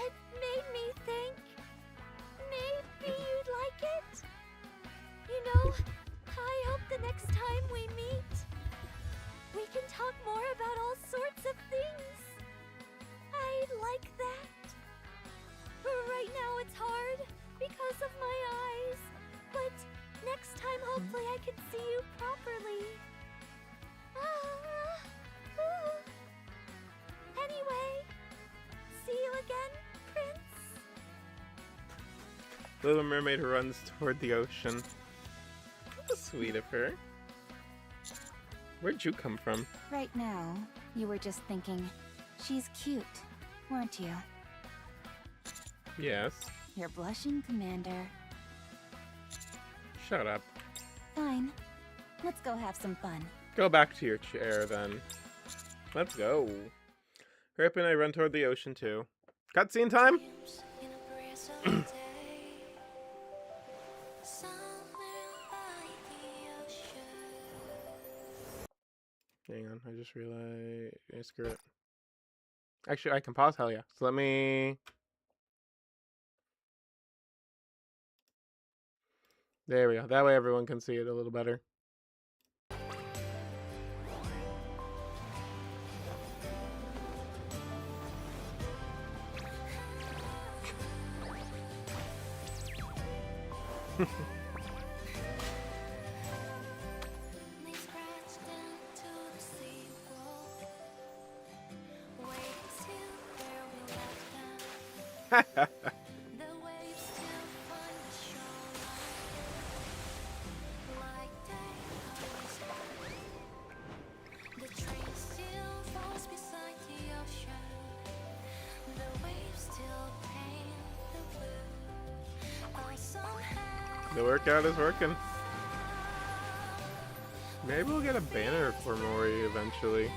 It made me think maybe you'd like it. You know, I hope the next time we meet, we can talk more about all sorts of things. I'd like that. Right now it's hard because of my eyes, but next time hopefully I can see you properly. Anyway, see you again, Prince. Little mermaid runs toward the ocean. That's sweet of her. Where'd you come from? Right now, you were just thinking, she's cute, weren't you? Yes. You're blushing, Commander. Shut up. Fine. Let's go have some fun. Go back to your chair then. Let's go. Rip and I run toward the ocean too. Cutscene time? Hang on, I just realized. Yeah, screw it. Actually, I can pause. Hell yeah. So let me. There we go. That way everyone can see it a little better. The workout is working. Maybe we'll get a banner for Mori eventually.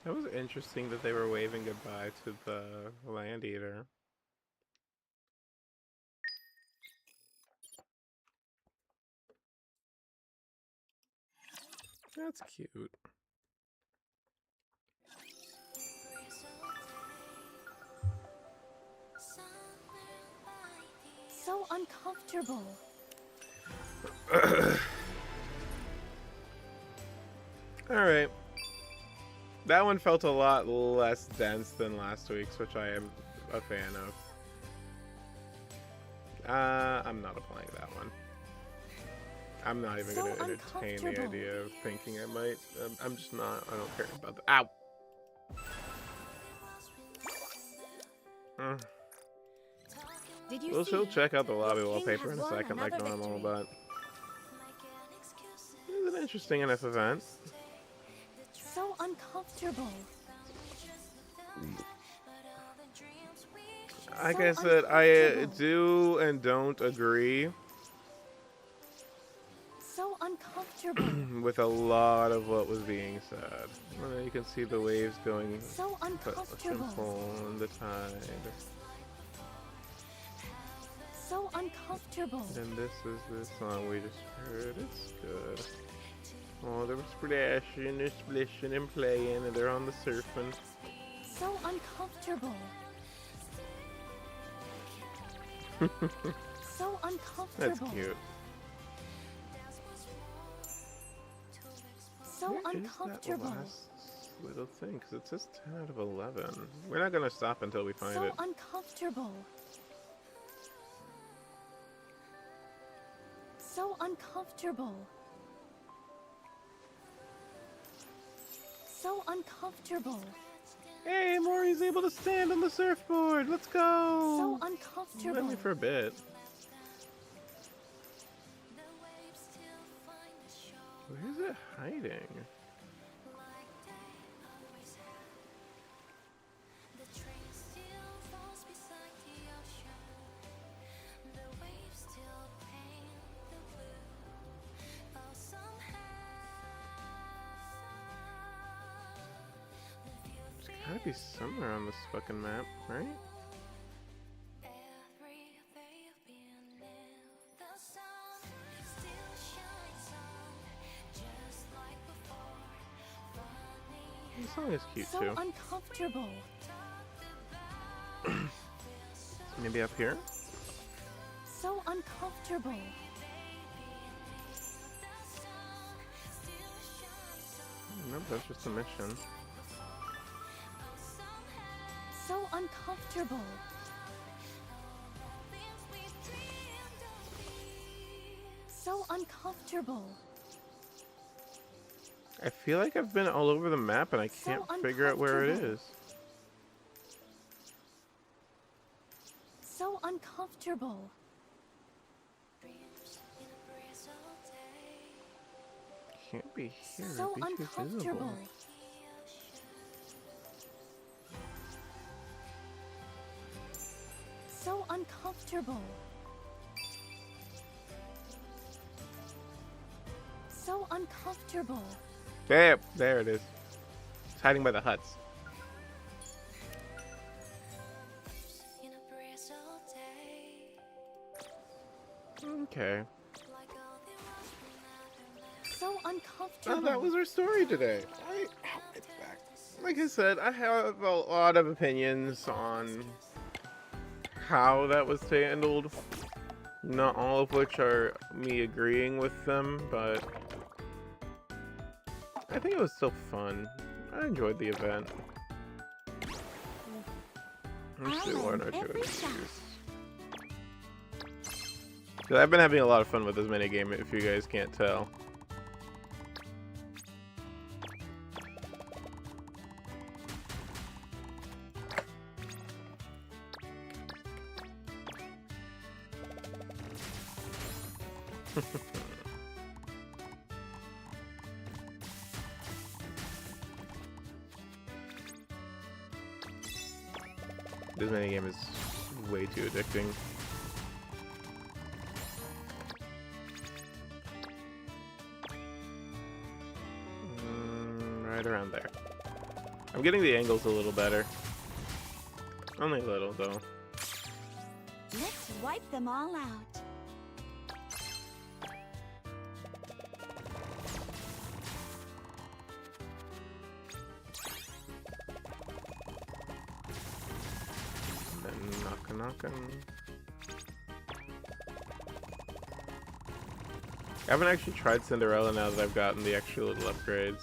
That was interesting that they were waving goodbye to the land eater. That's cute. So uncomfortable. Alright. That one felt a lot less dense than last week's, which I am a fan of. I'm not applying that one. I'm not even going to entertain the idea of thinking I might. I'm just not. I don't care about that. Ow! We'll check out the lobby wallpaper in a second like normal, but it was an interesting enough event. So uncomfortable. Like I said, I do and don't agree So uncomfortable. with a lot of what was being said. Well, you can see the waves going So uncomfortable. on the tide. So uncomfortable. And this is the song we just heard. It's good. Oh, they're splashing, they're splishing and playing, and they're on the surfing. So uncomfortable. So uncomfortable. That's cute. So Where is that uncomfortable. last little thing? Because it says 10 out of 11. We're not going to stop until we find So it. uncomfortable. So uncomfortable. So uncomfortable. Hey, Mori's able to stand on the surfboard. Let's go. So uncomfortable. Only for a bit. Where's it hiding? It's gotta be somewhere on this fucking map, right? This song is cute So too. uncomfortable. Maybe up here? So uncomfortable. Nope, that's just a mission. So uncomfortable. So uncomfortable. I feel like I've been all over the map and I can't figure out where it is. So uncomfortable. Can't be here. So It'd be too uncomfortable. visible. So uncomfortable. So uncomfortable. There it is. It's hiding by the huts. Okay. So uncomfortable. Oh, that was our story today. It's back. Like I said, I have a lot of opinions on how that was handled. Not all of which are me agreeing with them, but I think it was still fun. I enjoyed the event. Let's see one or two of these. So I've been having a lot of fun with this minigame, if you guys can't tell. This minigame is way too addicting. Right around there. I'm getting the angles a little better. Only a little, though. Let's wipe them all out. I haven't actually tried Cinderella now that I've gotten the extra little upgrades.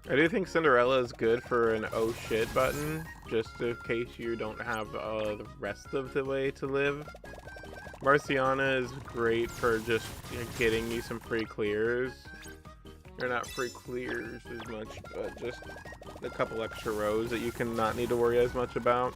I do think Cinderella is good for an oh shit button, just in case you don't have the rest of the way to live. Marciana is great for just getting you some free clears. Or not free clears as much, but just a couple extra rows that you can not need to worry as much about.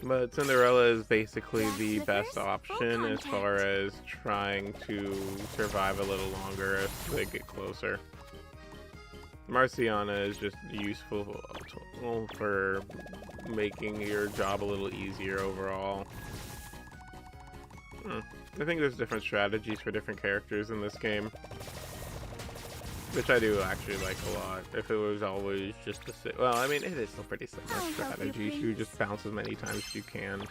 But Cinderella is basically the best option as far as trying to survive a little longer as they get closer. Marciana is just useful for making your job a little easier overall. I think there's different strategies for different characters in this game, which I do actually like a lot. If it was always just the same, well, I mean, it is still pretty similar strategy. You just bounce as many times as you can.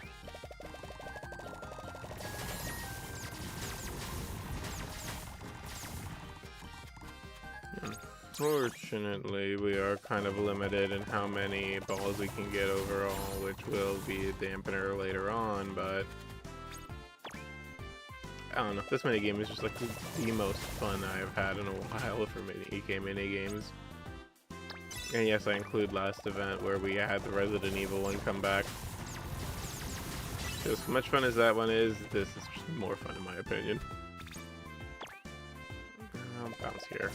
Unfortunately, we are kind of limited in how many balls we can get overall, which will be a dampener later on, but I don't know. This minigame is just like the most fun I've had in a while for minigames. And yes, I include last event where we had the Resident Evil one come back. As much fun as that one is, this is just more fun in my opinion. I'll bounce here.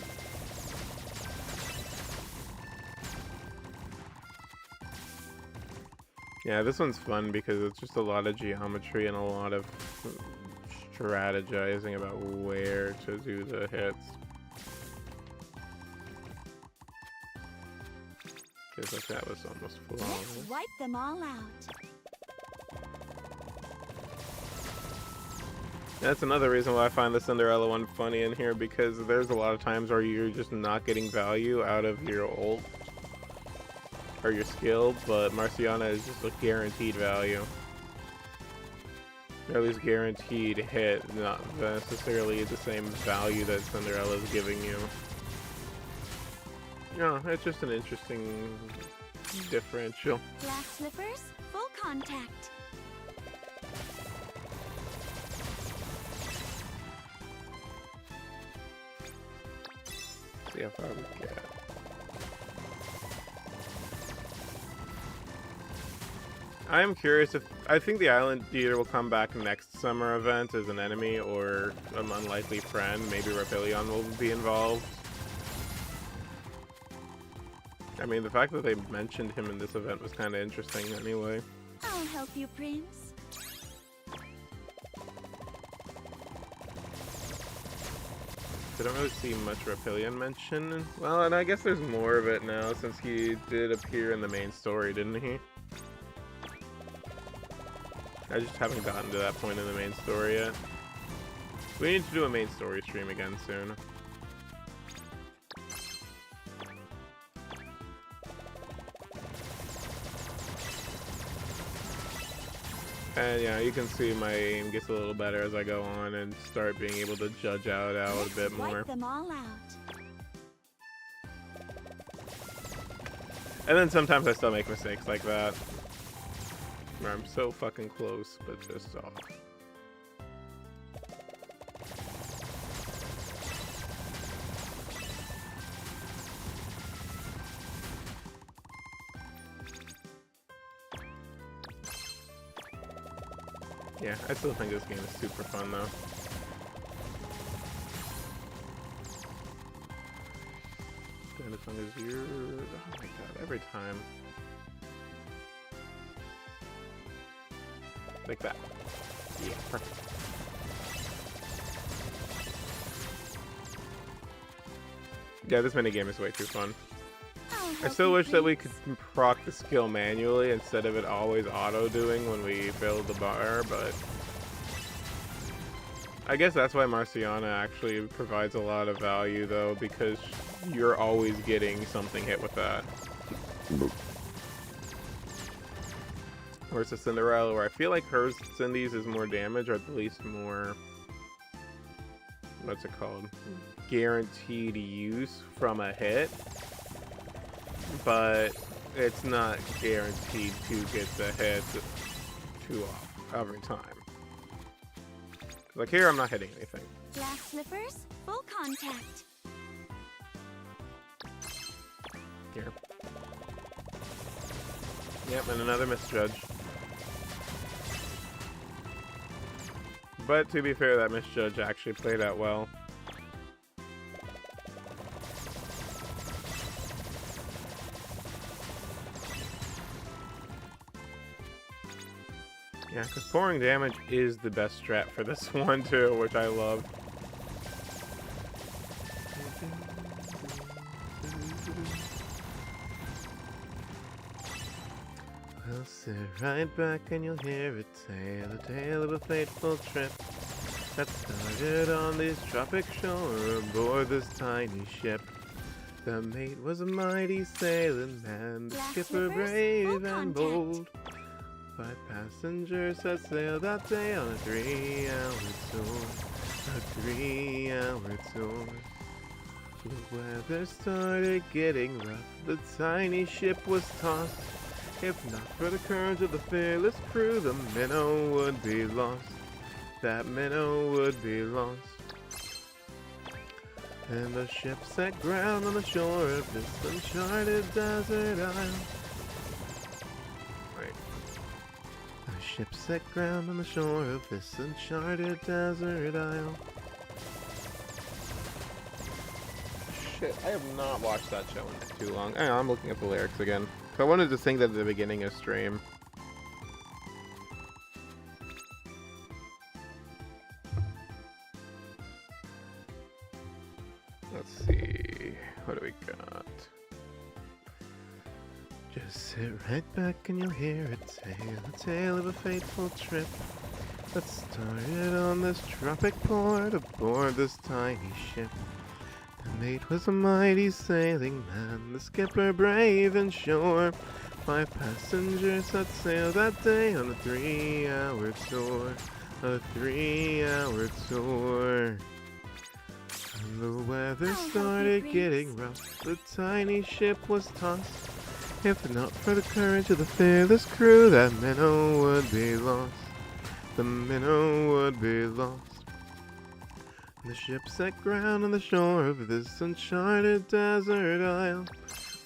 Yeah, this one's fun because it's just a lot of geometry and a lot of strategizing about where to do the hits. Feels like that was almost flawless. Let's wipe them all out. That's another reason why I find the Cinderella one funny in here, because there's a lot of times where you're just not getting value out of your ult or your skill, but Marciana is just a guaranteed value. Or at least guaranteed hit, not necessarily the same value that Cinderella is giving you. No, it's just an interesting differential. Glass slippers, full contact. See how far we get. I am curious if I think the Island Eater will come back next summer event as an enemy or an unlikely friend. Maybe Rapillion will be involved. I mean, the fact that they mentioned him in this event was kind of interesting anyway. I'll help you, Prince. I don't really see much Rapillion mention. Well, and I guess there's more of it now since he did appear in the main story, didn't he? I just haven't gotten to that point in the main story yet. We need to do a main story stream again soon. And yeah, you can see my aim gets a little better as I go on and start being able to judge out a bit more. Wipe them all out. And then sometimes I still make mistakes like that, where I'm so fucking close, but just off. Yeah, I still think this game is super fun though. And as long as you're... Oh my god, every time. Like that. Yeah, perfect. Yeah, this minigame is way too fun. I still wish that we could proc the skill manually instead of it always auto-doing when we build the bar, but... I guess that's why Marciana actually provides a lot of value, though, because you're always getting something hit with that. Whereas a Cinderella, where I feel like hers, Cindy's, is more damage, or at least more... What's it called? Guaranteed use from a hit. But it's not guaranteed to get the hit too often every time. Like here, I'm not hitting anything. Glass slippers, full contact. Here. Yep, and another misjudge. But to be fair, that misjudge actually played out well. Yeah, because pouring damage is the best strat for this one too, which I love. I'll sit right back and you'll hear it tale, a tale of a fateful trip that started on this tropic shore aboard this tiny ship. The mate was a mighty sailing man, the skipper brave and bold. 5 passengers set sail that day on a 3-hour tour. A 3-hour tour. The weather started getting rough. The tiny ship was tossed. If not for the courage of the fearless crew, the minnow would be lost. That minnow would be lost. And the ship set ground on the shore of this uncharted desert isle. Ship set ground on the shore of this uncharted desert isle. Shit, I have not watched that show in too long. Hang on, I'm looking at the lyrics again. So I wanted to sing that at the beginning of stream. Let's see. What do we got? Just sit right back and you'll hear a tale of a fateful trip that started on this tropic port aboard this tiny ship. The mate was a mighty sailing man, the skipper brave and sure. 5 passengers set sail that day on a 3-hour tour. A 3-hour tour. And the weather started getting rough, the tiny ship was tossed. If not for the courage of the fearless crew, that minnow would be lost. The minnow would be lost. And the ship set ground on the shore of this uncharted desert isle,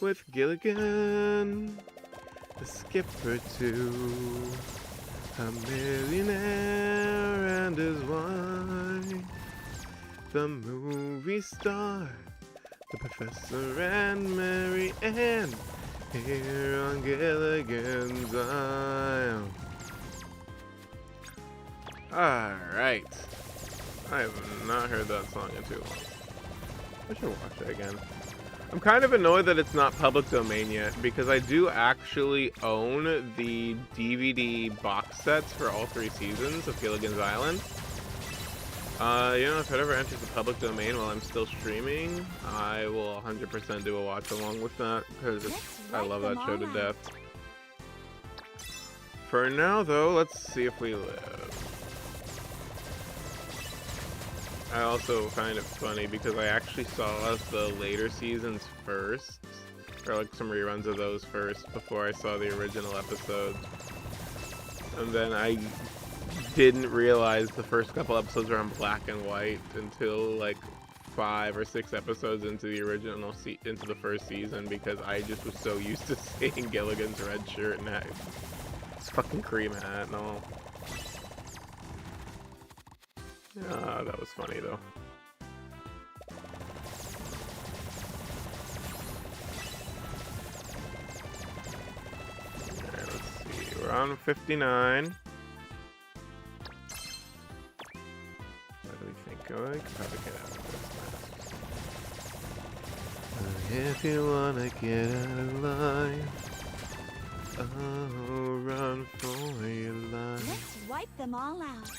with Gilligan, the skipper too, a millionaire and his wife, the movie star, the professor and Mary Ann. Here on Gilligan's Isle. Alright. I have not heard that song in too long. I should watch it again. I'm kind of annoyed that it's not public domain yet, because I do actually own the DVD box sets for all 3 seasons of Gilligan's Island. You know, if it ever enters the public domain while I'm still streaming, I will 100% do a watch along with that, because I love that show to death. For now, though, let's see if we live. I also find it funny because I actually saw the later seasons first, or like some reruns of those first before I saw the original episodes. And then I didn't realize the first couple episodes were on black and white until like 5 or 6 episodes into the original into the first season, because I just was so used to seeing Gilligan's red shirt and his fucking cream hat and all. That was funny though. Alright, let's see. We're on 59. What do we think? Oh, we could probably get out of this. If you wanna get out of line, oh, run for your life. Let's wipe them all out.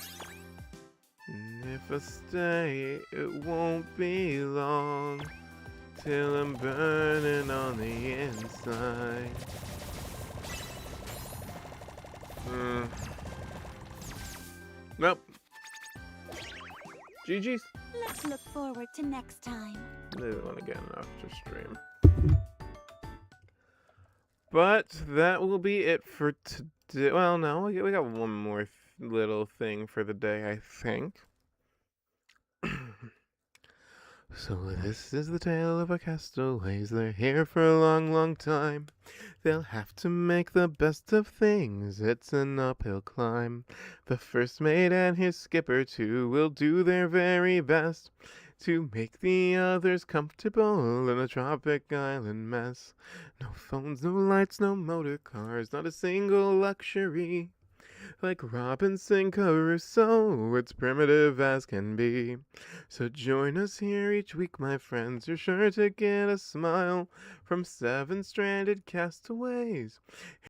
And if I stay, it won't be long till I'm burning on the inside. Nope. GG's. Let's look forward to next time. Didn't want to get enough to stream. But that will be it for today. Well, no, we got one more little thing for the day, I think. So this is the tale of our castaways. They're here for a long, long time. They'll have to make the best of things. It's an uphill climb. The first mate and his skipper too will do their very best to make the others comfortable in a tropic island mess. No phones, no lights, no motor cars, not a single luxury. Like Robinson Crusoe, it's primitive as can be. So join us here each week, my friends. You're sure to get a smile from 7 stranded castaways.